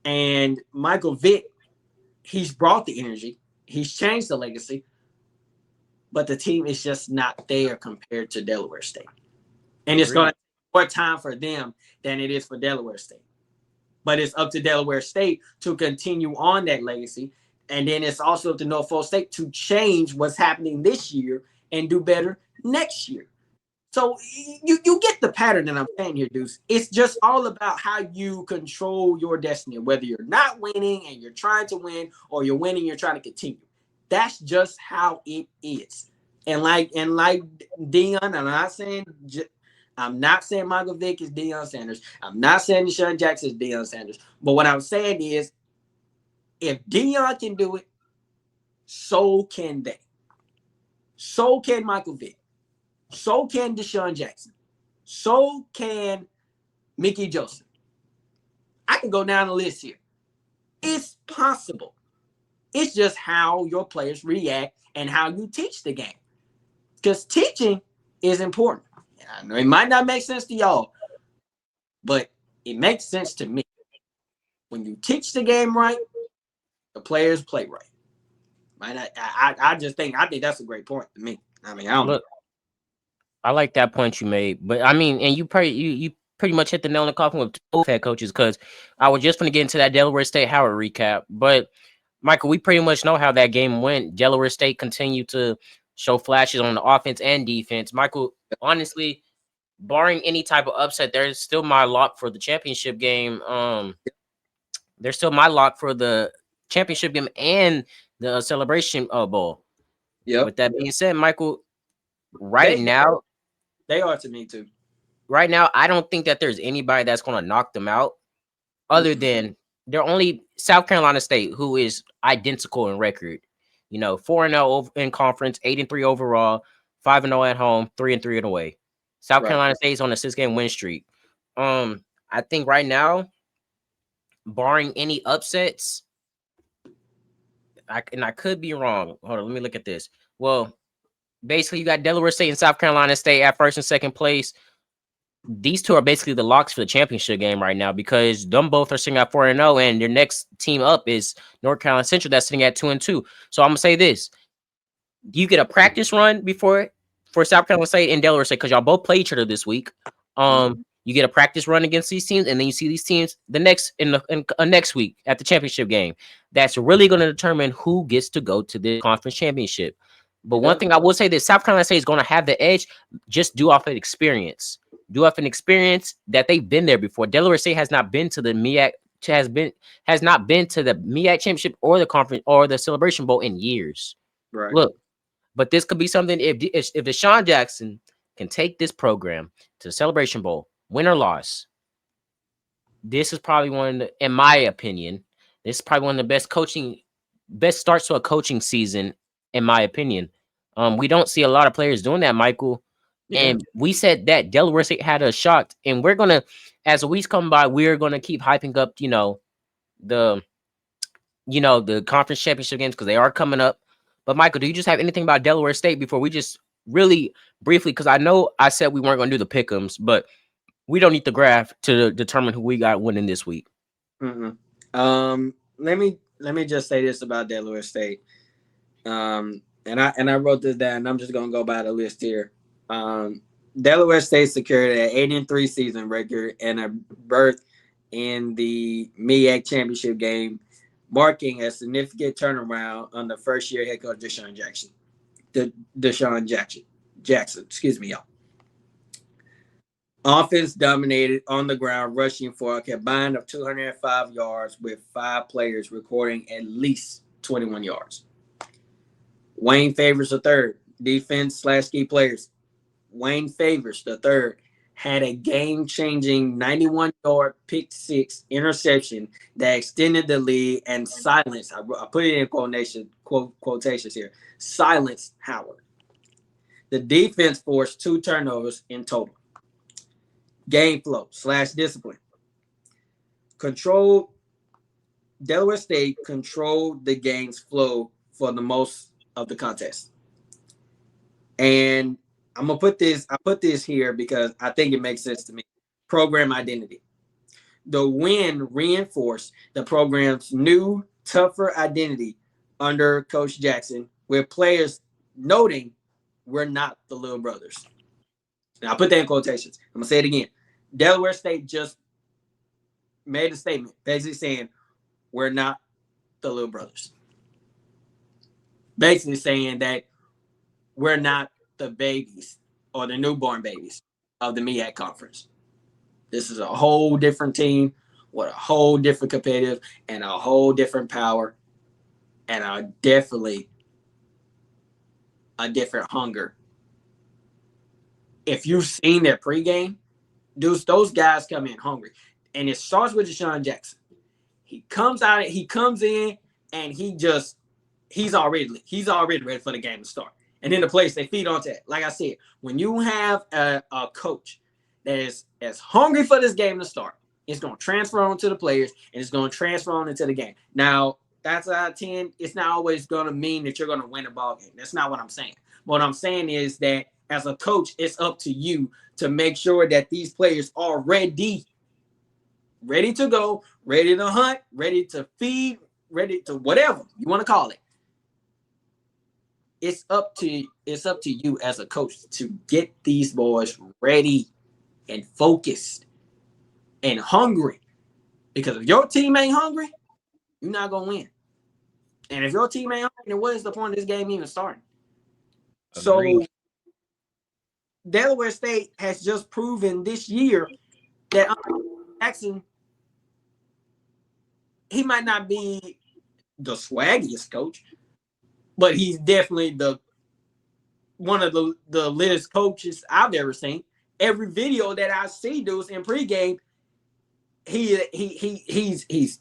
And Michael Vick, he's brought the energy, he's changed the legacy, but the team is just not there compared to Delaware State. And it's going to take more time for them than it is for Delaware State. But it's up to Delaware State to continue on that legacy. And then it's also up to Norfolk State to change what's happening this year and do better next year. So you get the pattern that I'm saying here, Deuce. It's just all about how you control your destiny, whether you're not winning and you're trying to win, or you're winning, you're trying to continue. That's just how it is. And like Deion, I'm not saying Michael Vick is Deion Sanders. I'm not saying Deshaun Jackson is Deion Sanders. But what I'm saying is, if Deion can do it, so can they. So can Michael Vick. So can Deshaun Jackson. So can Mickey Joseph. I can go down the list here. It's possible. It's just how your players react and how you teach the game. Because teaching is important. I know it might not make sense to y'all, but it makes sense to me. When you teach the game right, the players play right. I think that's a great point to me. I don't Look, I like that point you made, but I mean, and you pretty much hit the nail on the coffin with both head coaches, because I was just going to get into that Delaware State Howard recap. But Michael, we pretty much know how that game went. Delaware State continued to show flashes on the offense and defense. Michael, honestly, barring any type of upset, there's still my lock for the championship game. There's still my lock for the championship game and the celebration bowl. Yeah. With that being said, Michael, now they are to me too. Right now, I don't think that there's anybody that's going to knock them out, other than they're only South Carolina State, who is identical in record. 4-0 in conference, 8-3 overall, 5-0 at home, 3-3 away. South Carolina State is on a 6-game win streak. I think right now, barring any upsets, I could be wrong. Hold on, let me look at this. Well, basically, you got Delaware State and South Carolina State at first and second place. These two are basically the locks for the championship game right now, because them both are sitting at 4-0, and their next team up is North Carolina Central, that's sitting at 2-2. So I'm gonna say this: you get a practice run for South Carolina State and Delaware State, because y'all both play each other this week. You get a practice run against these teams, and then you see these teams the next next week at the championship game. That's really going to determine who gets to go to the conference championship. But one thing I will say, that South Carolina State is going to have the edge just due off of experience. Due off an experience that they've been there before. Delaware State has not been to the MEAC, has not been to the MEAC championship or the conference or the Celebration Bowl in years. Right. Look, but this could be something if Deshaun Jackson can take this program to the Celebration Bowl, win or loss. This is probably in my opinion, this is probably one of the best starts to a coaching season, in my opinion. We don't see a lot of players doing that, Michael. And we said that Delaware State had us shocked. And we're gonna, as the weeks come by, we're gonna keep hyping up, the the conference championship games because they are coming up. But Michael, do you just have anything about Delaware State before we just really briefly? Because I know I said we weren't gonna do the pick'ems, but we don't need the graph to determine who we got winning this week. Let me just say this about Delaware State. And I wrote this down, and I'm just gonna go by the list here. Delaware State secured an 8-3 season record and a berth in the MEAC championship game, marking a significant turnaround on the first-year head coach Deshaun Jackson. Excuse me, y'all. Offense dominated on the ground, rushing for a combined of 205 yards, with 5 players recording at least 21 yards. Wayne Favors III, defense/key players. Wayne Favors III had a game-changing 91-yard pick-6 interception that extended the lead and silenced. I put it in quotations here. Silenced Howard. The defense forced 2 turnovers in total. Game flow/discipline. Delaware State controlled the game's flow for the most of the contest. And I put this here because I think it makes sense to me. Program identity. The win reinforced the program's new, tougher identity under Coach Jackson, with players noting we're not the little brothers. Now, I put that in quotations. I'm going to say it again. Delaware State just made a statement basically saying we're not the little brothers. Basically saying that we're not the babies or the newborn babies of the MEAC conference. This is a whole different team with a whole different competitive and a whole different power and definitely a different hunger. If you've seen their pregame, Deuce, those guys come in hungry. And it starts with Deshaun Jackson. He comes in and he's already ready for the game to start. And then the players, they feed onto it. Like I said, when you have a coach that is as hungry for this game to start, it's going to transfer on to the players and it's going to transfer on into the game. Now, that's out of 10. It's not always going to mean that you're going to win a ball game. That's not what I'm saying. What I'm saying is that as a coach, it's up to you to make sure that these players are ready to go, ready to hunt, ready to feed, ready to whatever you want to call it. It's up to you as a coach to get these boys ready and focused and hungry. Because if your team ain't hungry, you're not going to win. And if your team ain't hungry, then what is the point of this game even starting? Agreed. So Delaware State has just proven this year that Jackson, he might not be the swaggiest coach, but he's definitely one of the latest coaches I've ever seen. Every video that I see Deuce in pregame, he's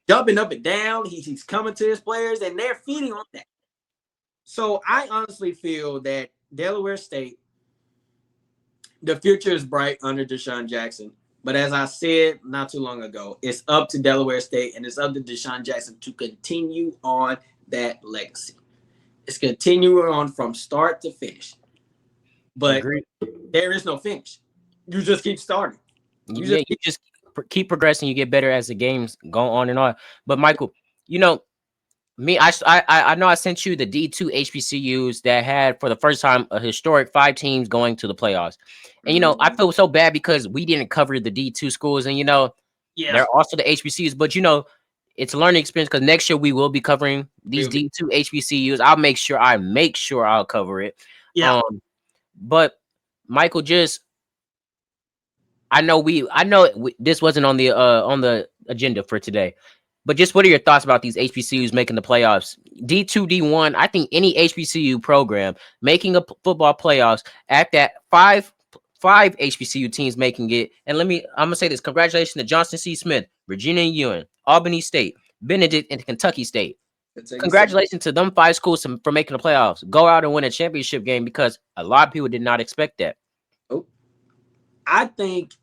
jumping up and down. He's coming to his players, and they're feeding on that. So I honestly feel that Delaware State, the future is bright under Deshaun Jackson. But as I said not too long ago, it's up to Delaware State and it's up to Deshaun Jackson to continue on that legacy. It's continuing on from start to finish. But there is no finish. You just keep starting. You just keep progressing. You get better as the games go on and on. But Michael, I know I sent you the D2 HBCUs that had for the first time a historic 5 teams going to the playoffs. And I feel so bad because we didn't cover the D2 schools, and they're also the HBCUs, but it's a learning experience because next year we will be covering these D2 HBCUs. I'll make sure I'll cover it. Yeah. But Michael, I know this wasn't on the agenda for today. But just what are your thoughts about these HBCUs making the playoffs? D2, D1, I think any HBCU program making a football playoffs at that five HBCU teams making it. And I'm going to say this. Congratulations to Johnson C. Smith, Virginia Union, Albany State, Benedict, and Kentucky State. congratulations to them 5 schools for making the playoffs. Go out and win a championship game because a lot of people did not expect that. Oh, I think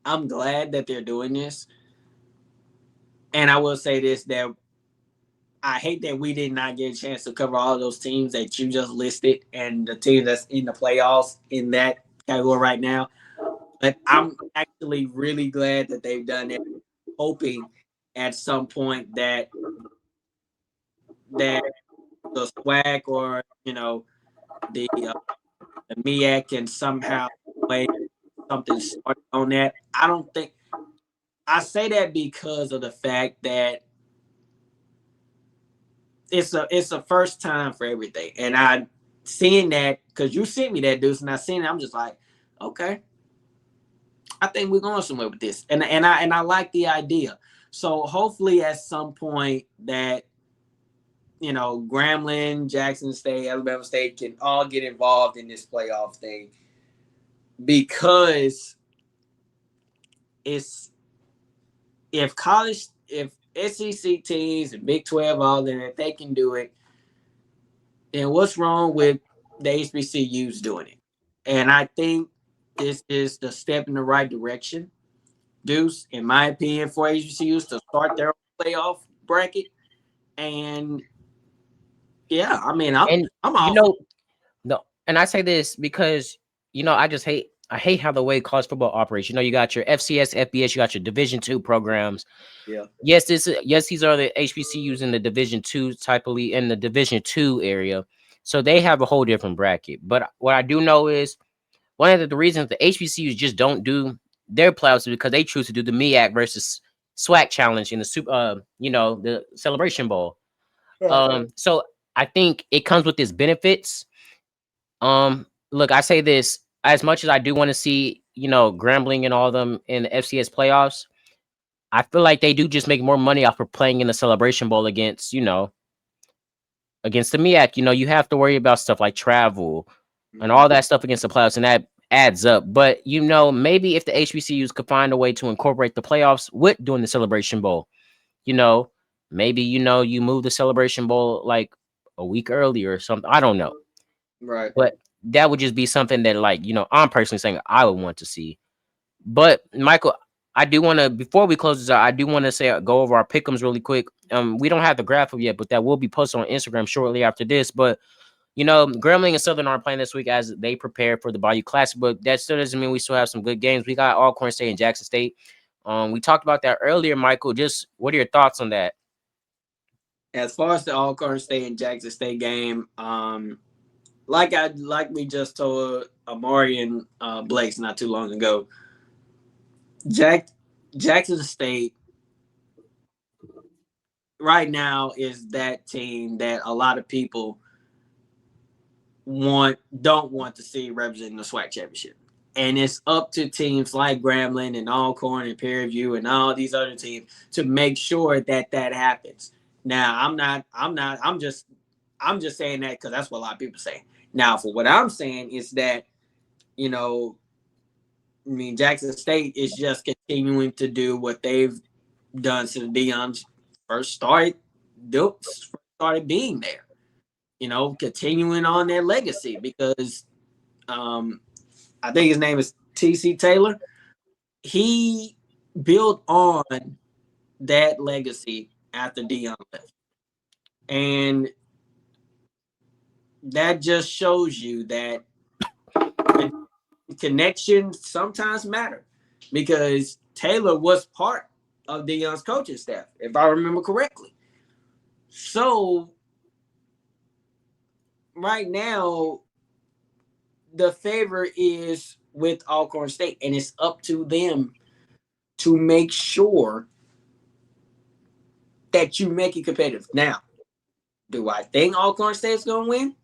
I'm glad that they're doing this. And I will say this, that I hate that we did not get a chance to cover all those teams that you just listed and the team that's in the playoffs in that category right now. But I'm actually really glad that they've done it, hoping at some point that the SWAC or the MEAC can somehow play something started on that. I don't think I say that because of the fact that it's a first time for everything, and I seeing that because you sent me that, Deuce, and I seen it. I'm just like, okay, I think we're going somewhere with this, and I like the idea. So hopefully at some point that Grambling, Jackson State, Alabama State can all get involved in this playoff thing, because if SEC teams and Big 12 all in, if they can do it, then what's wrong with the HBCUs doing it? And I think this is the step in the right direction, Deuce, in my opinion, for HBCUs to start their playoff bracket. And yeah, I mean, I'm all no, and I say this because I hate how the way college football operates. You got your FCS, FBS, you got your Division II programs. Yeah. Yes, these are the HBCUs in the Division II type of league in the Division II area. So they have a whole different bracket. But what I do know is one of the reasons the HBCUs just don't do their playoffs is because they choose to do the MEAC versus SWAC challenge in the the Celebration Bowl. So I think it comes with its benefits. Look, I say this as much as I do want to see, Grambling and all of them in the FCS playoffs. I feel like they do just make more money off of playing in the Celebration Bowl against the MEAC. You have to worry about stuff like travel and all that stuff against the playoffs, and that adds up. But maybe if the HBCUs could find a way to incorporate the playoffs with doing the Celebration Bowl, maybe you move the Celebration Bowl like a week earlier or something. I don't know. right. But that would just be something that, I'm personally saying I would want to see. But Michael, I do want to, before we close this out, I do want to go over our pick'ems really quick. We don't have the graph up yet, but that will be posted on Instagram shortly after this. But Grambling and Southern are playing this week as they prepare for the Bayou Classic, but that still doesn't mean we still have some good games. We got Alcorn State and Jackson State. We talked about that earlier, Michael. Just what are your thoughts on that? As far as the Alcorn State and Jackson State game, like we just told Omarion Blakes not too long ago, Jackson State right now is that team that a lot of people don't want to see representing the SWAC Championship. And it's up to teams like Grambling and Alcorn and Prairie View and all these other teams to make sure that happens. Now, I'm just saying that because that's what a lot of people say. Now, for what I'm saying is that, Jackson State is just continuing to do what they've done since Deion's first started being there. Continuing on their legacy, because I think his name is T.C. Taylor. He built on that legacy after Deion left. And that just shows you that connections sometimes matter, because Taylor was part of Deion's coaching staff, if I remember correctly. So right now, the favor is with Alcorn State, and it's up to them to make sure that you make it competitive. Now, do I think Alcorn State is going to win?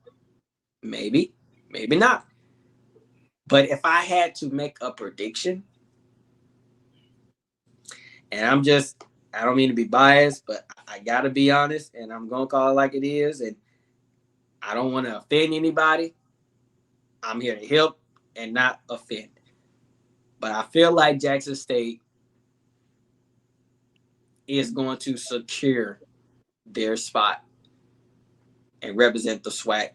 Maybe, maybe not. But if I had to make a prediction, and I don't mean to be biased, but I got to be honest, and I'm going to call it like it is, and I don't want to offend anybody. I'm here to help and not offend. But I feel like Jackson State is going to secure their spot and represent the SWAC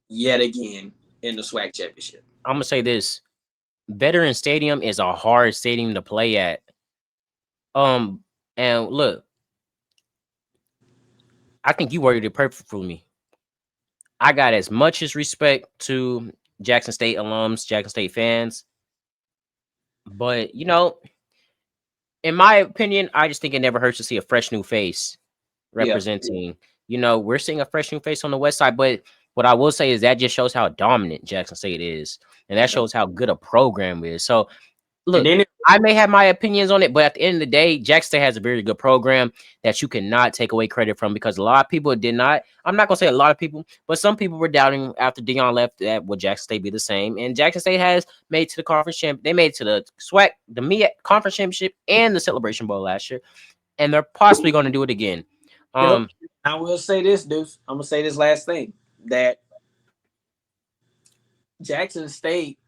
yet again in the SWAC championship. I'm gonna say this: Veteran Stadium is a hard stadium to play at. And look, I think you worded it perfect for me. I got as much as respect to Jackson State alums, Jackson State fans, but you know, in my opinion, I just think it never hurts to see a fresh new face representing. Yeah. You know, we're seeing a fresh new face on the west side, but what I will say is that just shows how dominant Jackson State is, and that shows how good a program is. So, look, I may have my opinions on it, but at the end of the day, Jackson State has a very good program that you cannot take away credit from, because a lot of people did not. I'm not gonna say a lot of people, but some people were doubting after Dion left that would Jackson State be the same. And Jackson State has made it to the conference champ. They made it to the SWAC, the MEAC conference championship, and the Celebration Bowl last year, and they're possibly going to do it again. I will say this, Deuce. I'm gonna say this last thing, that Jackson State,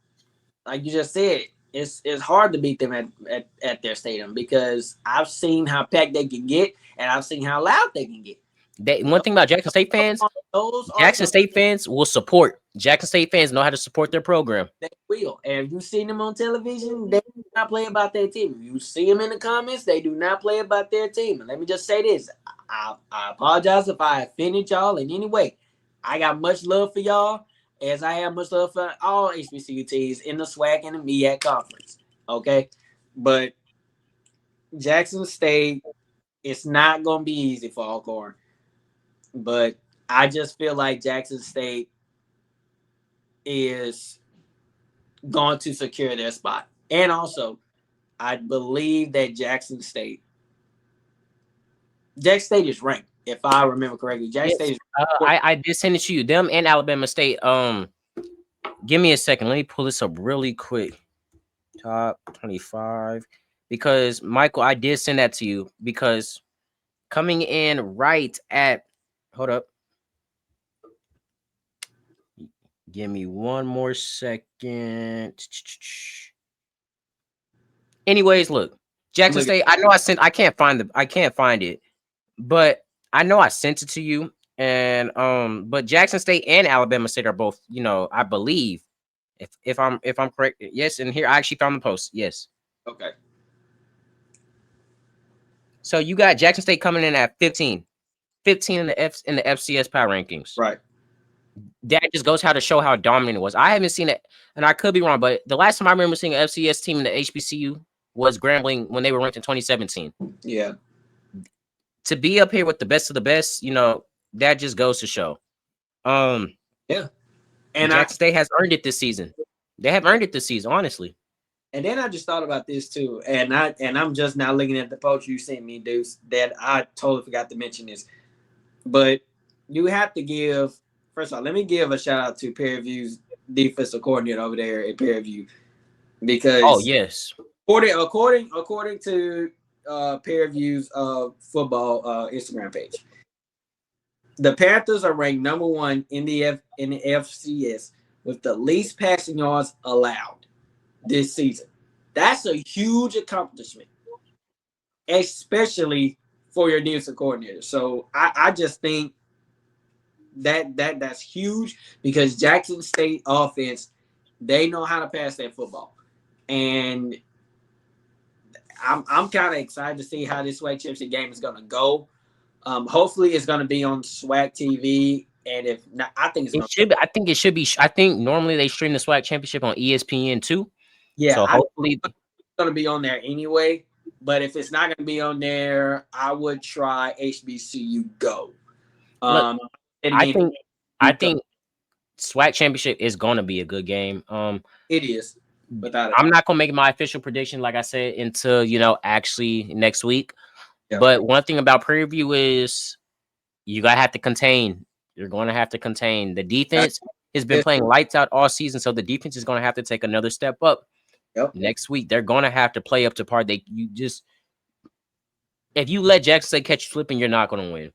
like you just said, it's hard to beat them at their stadium, because I've seen how packed they can get, and I've seen how loud they can get. One thing about Jackson State fans, Jackson State fans will support. Jackson State fans know how to support their program. They will. And if you see them on television, they do not play about their team. If you see them in the comments, they do not play about their team. And let me just say this. I apologize if I offended y'all in any way. I got much love for y'all, as I have much love for all HBCU teams in the SWAC and the MEAC conference. Okay? But Jackson State, it's not going to be easy for Alcorn. But I just feel like Jackson State is going to secure their spot. And also, I believe that Jackson State is ranked, if I remember correctly. Jackson State is I did send it to you. Them and Alabama State. Give me a second. Let me pull this up really quick. Top 25. Because, Michael, I did send that to you. Because coming in right at... Hold up. Give me one more second. Anyways, look. Jackson State, I know I can't find it. But I know I sent it to you. And but Jackson State and Alabama State are both, you know, I believe, if I'm correct. Yes, and here I actually found the post. Yes. Okay. So you got Jackson State coming in at 15 in the FCS power rankings. Right. That just goes how to show how dominant it was. I haven't seen it, and I could be wrong, but the last time I remember seeing an FCS team in the HBCU was Grambling when they were ranked in 2017. Yeah. To be up here with the best of the best, you know, that just goes to show. Yeah. And Jackson State has earned it this season. They have earned it this season, honestly. And then I just thought about this too, and I'm just now looking at the post you sent me, Deuce, that I totally forgot to mention this. But you have to give, first of all, let me give a shout out to Pearview's defensive coordinator over there at Pearview, because yes, according to Pearview's football Instagram page, the Panthers are ranked number 1 in the FCS with the least passing yards allowed this season. That's a huge accomplishment, especially for your defensive coordinator. So I just think that's huge, because Jackson State offense, they know how to pass that football. And I'm kind of excited to see how this SWAC championship game is going to go. Hopefully it's going to be on SWAC TV. And if not, I think it should be. I think normally they stream the SWAC championship on ESPN too. Yeah. So hopefully it's going to be on there anyway. But if it's not going to be on there, I would try HBCU Go. I think SWAC championship is going to be a good game. It is. I'm not going to make my official prediction, like I said, until, you know, actually next week. Yeah. But one thing about Prairie View is you're going to have to contain. You're going to have to contain. The defense has been playing lights out all season, so the defense is going to have to take another step up. Yep. Next week, they're going to have to play up to par. If you let Jackson State catch you slipping, you're not going to win.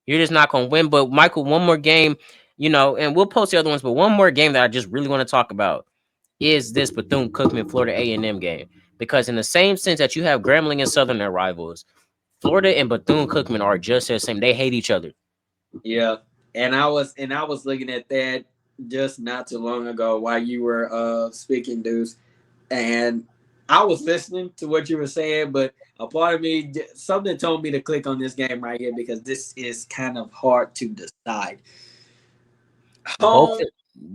You're just not going to win. But Michael, one more game, you know, and we'll post the other ones. But one more game that I just really want to talk about is this Bethune-Cookman Florida A&M game, because in the same sense that you have Grambling and Southern, their rivals, Florida and Bethune-Cookman are just the same. They hate each other. Yeah, and I was looking at that just not too long ago while you were speaking, Deuce, and I was listening to what you were saying, but a part of me, something told me to click on this game right here because this is kind of hard to decide.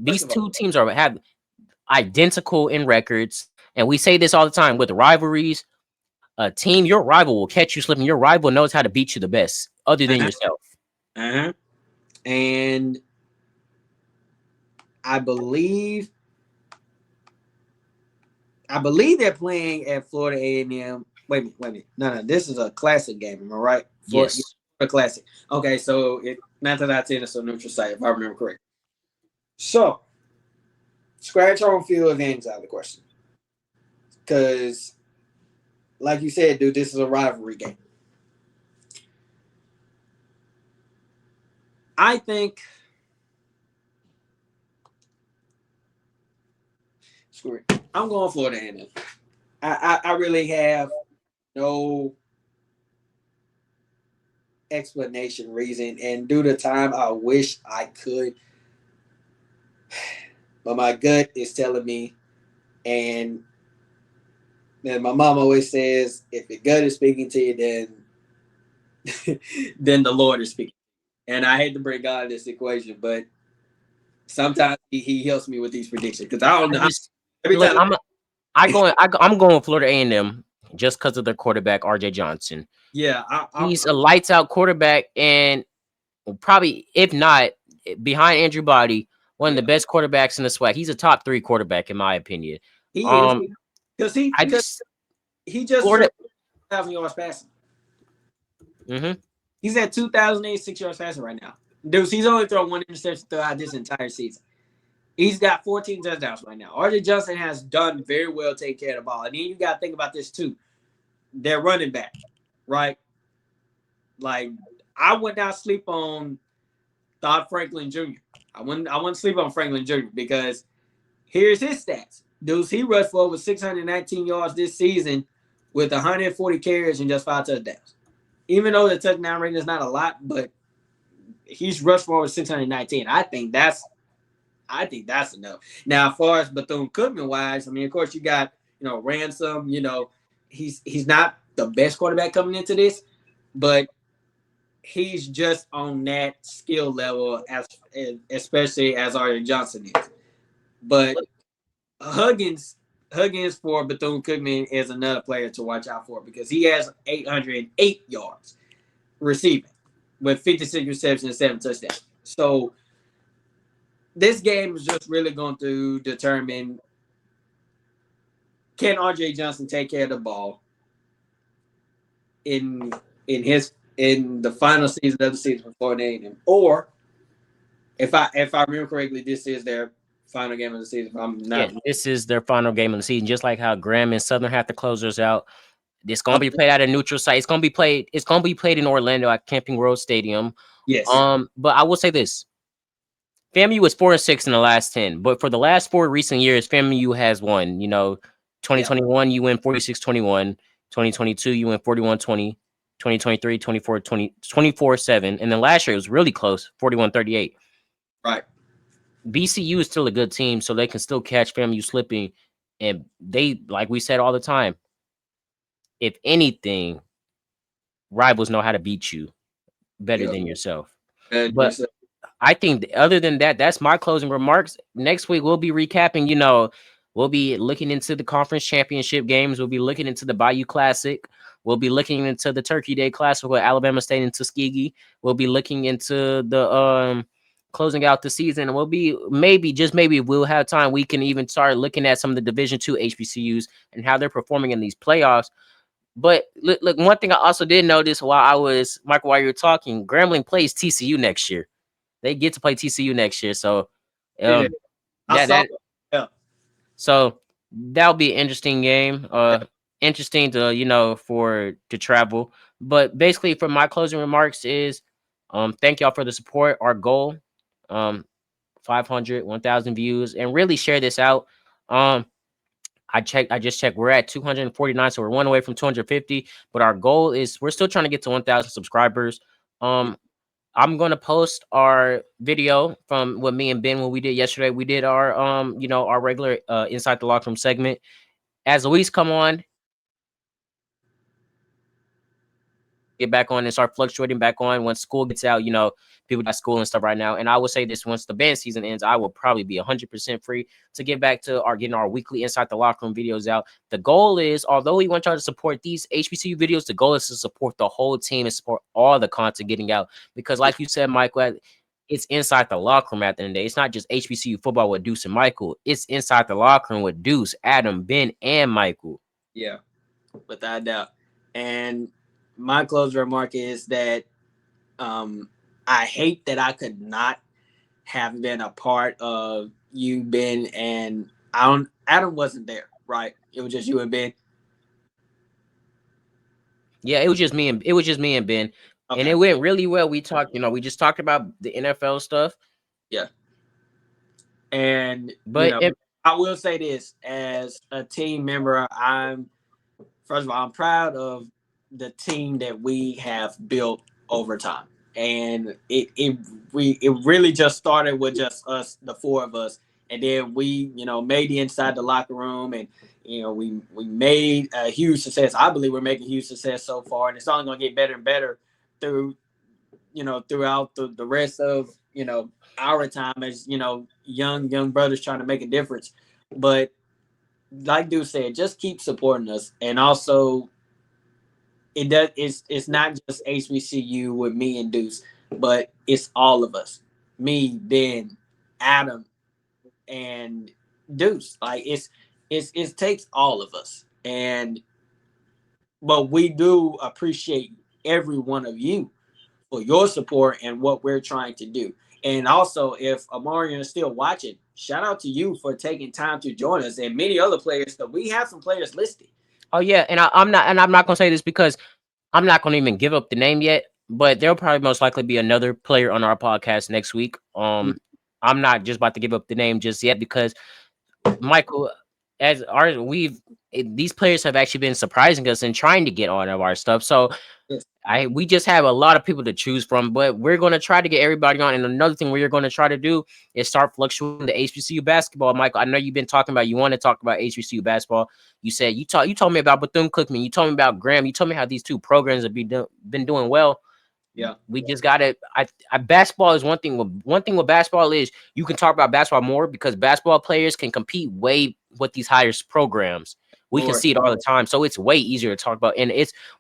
These two teams have identical in records, and we say this all the time with rivalries. A team, your rival will catch you slipping. Your rival knows how to beat you the best, other than yourself. And I believe they're playing at Florida A&M. Wait a minute. No, this is a classic game. Am I right? Yes. A classic. Okay, so 9 out of 10 is a neutral site, if I remember correctly. So, scratch home field advantage out of the question. Because, like you said, dude, this is a rivalry game. I think screw it. I'm going Florida A&M. I really have no explanation, reason, and due to time, I wish I could. But my gut is telling me, and then my mom always says, if your gut is speaking to you, then the Lord is speaking. And I hate to bring God in this equation, but sometimes he helps me with these predictions because I don't know. I'm going Florida A&M just because of their quarterback, RJ Johnson. Yeah, he's a lights out quarterback, and probably, if not behind Andrew Body, one of the best quarterbacks in the SWAC. He's a top 3 quarterback in my opinion. He is because he just Florida 2,000 yards passing. Mm-hmm. He's at 2,086 yards passing right now. Dude, he's only thrown 1 interception throughout this entire season. He's got 14 touchdowns right now. RJ Johnson has done very well taking care of the ball. And then you got to think about this too. They're running back, right? Like, I would not sleep on Todd Franklin Jr. I wouldn't sleep on Franklin Jr. because here's his stats. Dude, he rushed for over 619 yards this season with 140 carries and just 5 touchdowns. Even though the touchdown rate is not a lot, but he's rushed for over 619. I think that's enough. Now, as far as Bethune-Cookman wise, I mean, of course, you got, Ransom. He's not the best quarterback coming into this, but he's just on that skill level, especially as RJ Johnson is. But Huggins for Bethune-Cookman is another player to watch out for because he has 808 yards receiving with 56 receptions and 7 touchdowns. So this game is just really going to determine, can RJ Johnson take care of the ball in the final season of the season for Florida A&M, or if I remember correctly, this is their final game of the season. If I'm not. Yeah, this is their final game of the season, just like how Graham and Southern have to close theirs out. It's going to be played at a neutral site. It's going to be played in Orlando at Camping World Stadium. Yes. But I will say this: FAMU was 4-6 in the last 10, but for the last 4 recent years, FAMU has won. 2021 you win 46-21, 2022 you win 41-20, 2023 24-7, and then last year it was really close, 41-38. Right. BCU is still a good team, so they can still catch FAMU slipping, and they, like we said all the time, if anything, rivals know how to beat you better than yourself. But I think other than that, that's my closing remarks. Next week we'll be recapping. We'll be looking into the conference championship games. We'll be looking into the Bayou Classic. We'll be looking into the Turkey Day Classic with Alabama State and Tuskegee. We'll be looking into the closing out the season. We'll be maybe we'll have time. We can even start looking at some of the Division II HBCUs and how they're performing in these playoffs. But look, one thing I also did notice while you were talking, Grambling plays TCU next year. They get to play TCU next year, so so that'll be an interesting game. Interesting to travel. But basically, for my closing remarks is, thank y'all for the support. Our goal, 500, 1,000 views, and really share this out. I just checked. We're at 249, so we're one away from 250. But our goal is we're still trying to get to 1,000 subscribers. I'm gonna post our video from what me and Ben what we did yesterday. We did our our regular inside the locker room segment. As Luis come on, get back on and start fluctuating back on once school gets out. People got school and stuff right now. And I will say this: once the band season ends, I will probably be 100% free to get back to getting our weekly inside the locker room videos out. The goal is, although we want y'all to support these HBCU videos, the goal is to support the whole team and support all the content getting out. Because, like you said, Michael, it's inside the locker room at the end of the day. It's not just HBCU football with Deuce and Michael. It's inside the locker room with Deuce, Adam, Ben, and Michael. Yeah, without a doubt. And my closing remark is that I hate that I could not have been a part of you, Ben, and Adam wasn't there, right? It was just you and Ben. Yeah, it was just me and Ben, Okay. and it went really well. We talked, we just talked about the NFL stuff. Yeah, and but I will say this as a team member, first of all, I'm proud of the team that we have built over time. And it really just started with just us, the four of us. And then we, made the inside the locker room, and, we made a huge success. I believe we're making huge success so far, and it's only going to get better and better throughout the rest of, our time as, young brothers trying to make a difference. But like Deuce said, just keep supporting us. And also, it's not just HBCU with me and Deuce, but it's all of us. Me, Ben, Adam, and Deuce. Like it takes all of us. But we do appreciate every one of you for your support and what we're trying to do. And also, if Omarion is still watching, shout out to you for taking time to join us, and many other players, because we have some players listed. Oh yeah, and I'm not gonna say this because I'm not gonna even give up the name yet, but there'll probably most likely be another player on our podcast next week. I'm not just about to give up the name just yet because Michael, these players have actually been surprising us and trying to get on our stuff. So yes. We just have a lot of people to choose from, but we're going to try to get everybody on. And another thing we're going to try to do is start fluctuating the HBCU basketball. Michael, I know you've been talking about, you want to talk about HBCU basketball. You said you told me about Bethune-Cookman. You told me about Graham. You told me how these two programs have been doing well. Yeah, we just got to. Basketball is one thing. One thing with basketball is you can talk about basketball more because basketball players can compete way with these higher programs. We can see it all the time, so it's way easier to talk about, and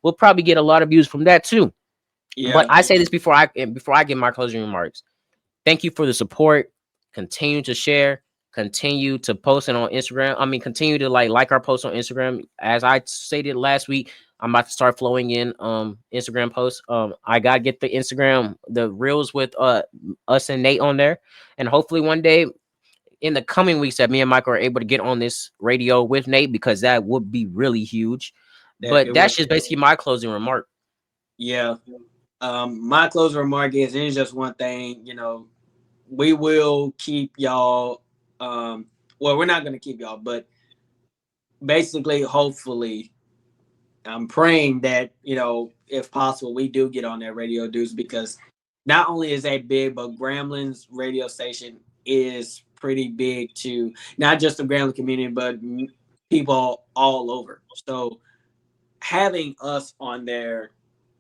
we'll probably get a lot of views from that too. Yeah. But I say this before I give my closing remarks. Thank you for the support. Continue to share. Continue to post it on Instagram. I mean, continue to like our posts on Instagram. As I stated last week, I'm about to start flowing in Instagram posts. I gotta get the Instagram, the reels with us and Nate on there, and hopefully one day in the coming weeks that me and Michael are able to get on this radio with Nate, because that would be really huge. But that's just basically my closing remark. Yeah. My closing remark is, it's just one thing, we will keep y'all. Well, we're not going to keep y'all, but basically, hopefully, I'm praying that, if possible, we do get on that radio, Deuce, because not only is that big, but Grambling's radio station is pretty big to not just the Grambling community, but people all over. So having us on there,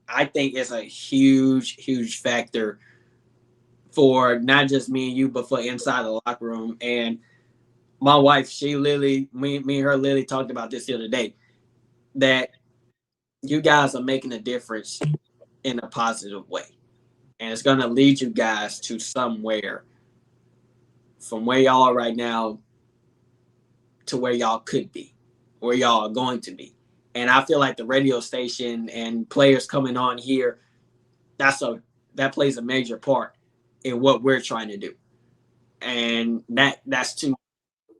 I think, is a huge factor for not just me and you, but for inside the locker room. And my wife, me and her literally talked about this the other day, that you guys are making a difference in a positive way. And it's going to lead you guys to somewhere from where y'all are right now to where y'all could be, where y'all are going to be. And I feel like the radio station and players coming on here, that plays a major part in what we're trying to do. And that's to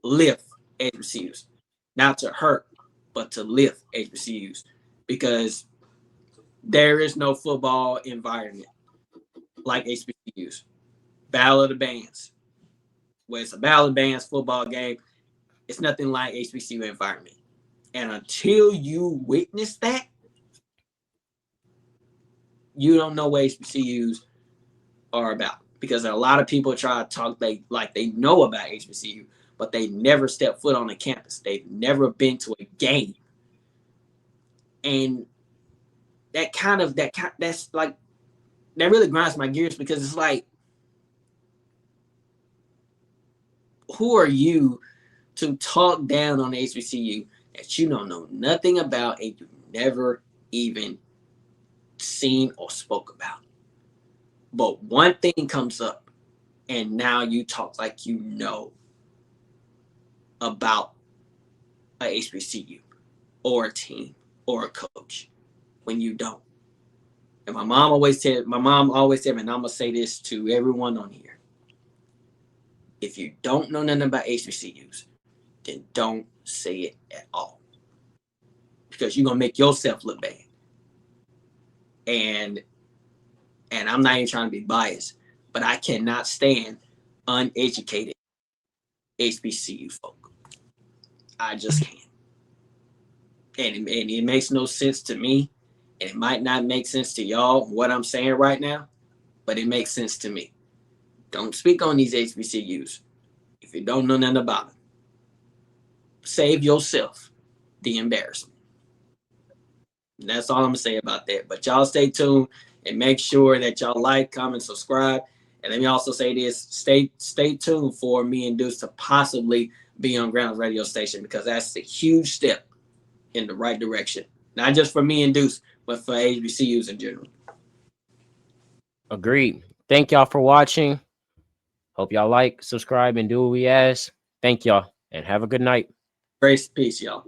lift HBCUs, not to hurt, but to lift HBCUs, because there is no football environment like HBCUs. Battle of the Bands, where it's a Battle of the Bands football game. It's nothing like HBCU environment. And until you witness that, you don't know what HBCUs are about. Because a lot of people try to talk they know about HBCU, but they never step foot on the campus. They've never been to a game. And that really grinds my gears, because it's like, who are you to talk down on the HBCU that you don't know nothing about and you never even seen or spoke about? But one thing comes up and now you talk like you know about a HBCU or a team or a coach when you don't. And my mom always said, and I'm gonna say this to everyone on here: if you don't know nothing about HBCUs, then don't say it at all, because you're gonna make yourself look bad. And I'm not even trying to be biased, but I cannot stand uneducated HBCU folk. I just can't. And it makes no sense to me, and it might not make sense to y'all what I'm saying right now, but it makes sense to me. Don't speak on these HBCUs if you don't know nothing about them. Save yourself the embarrassment. And that's all I'm gonna say about that. But y'all stay tuned and make sure that y'all like, comment, subscribe. And let me also say this: stay tuned for me and Deuce to possibly be on Grounds radio station, because that's a huge step in the right direction. Not just for me and Deuce, but for HBCUs in general. Agreed. Thank y'all for watching. Hope y'all like, subscribe, and do what we ask. Thank y'all, and have a good night. Grace, peace, y'all.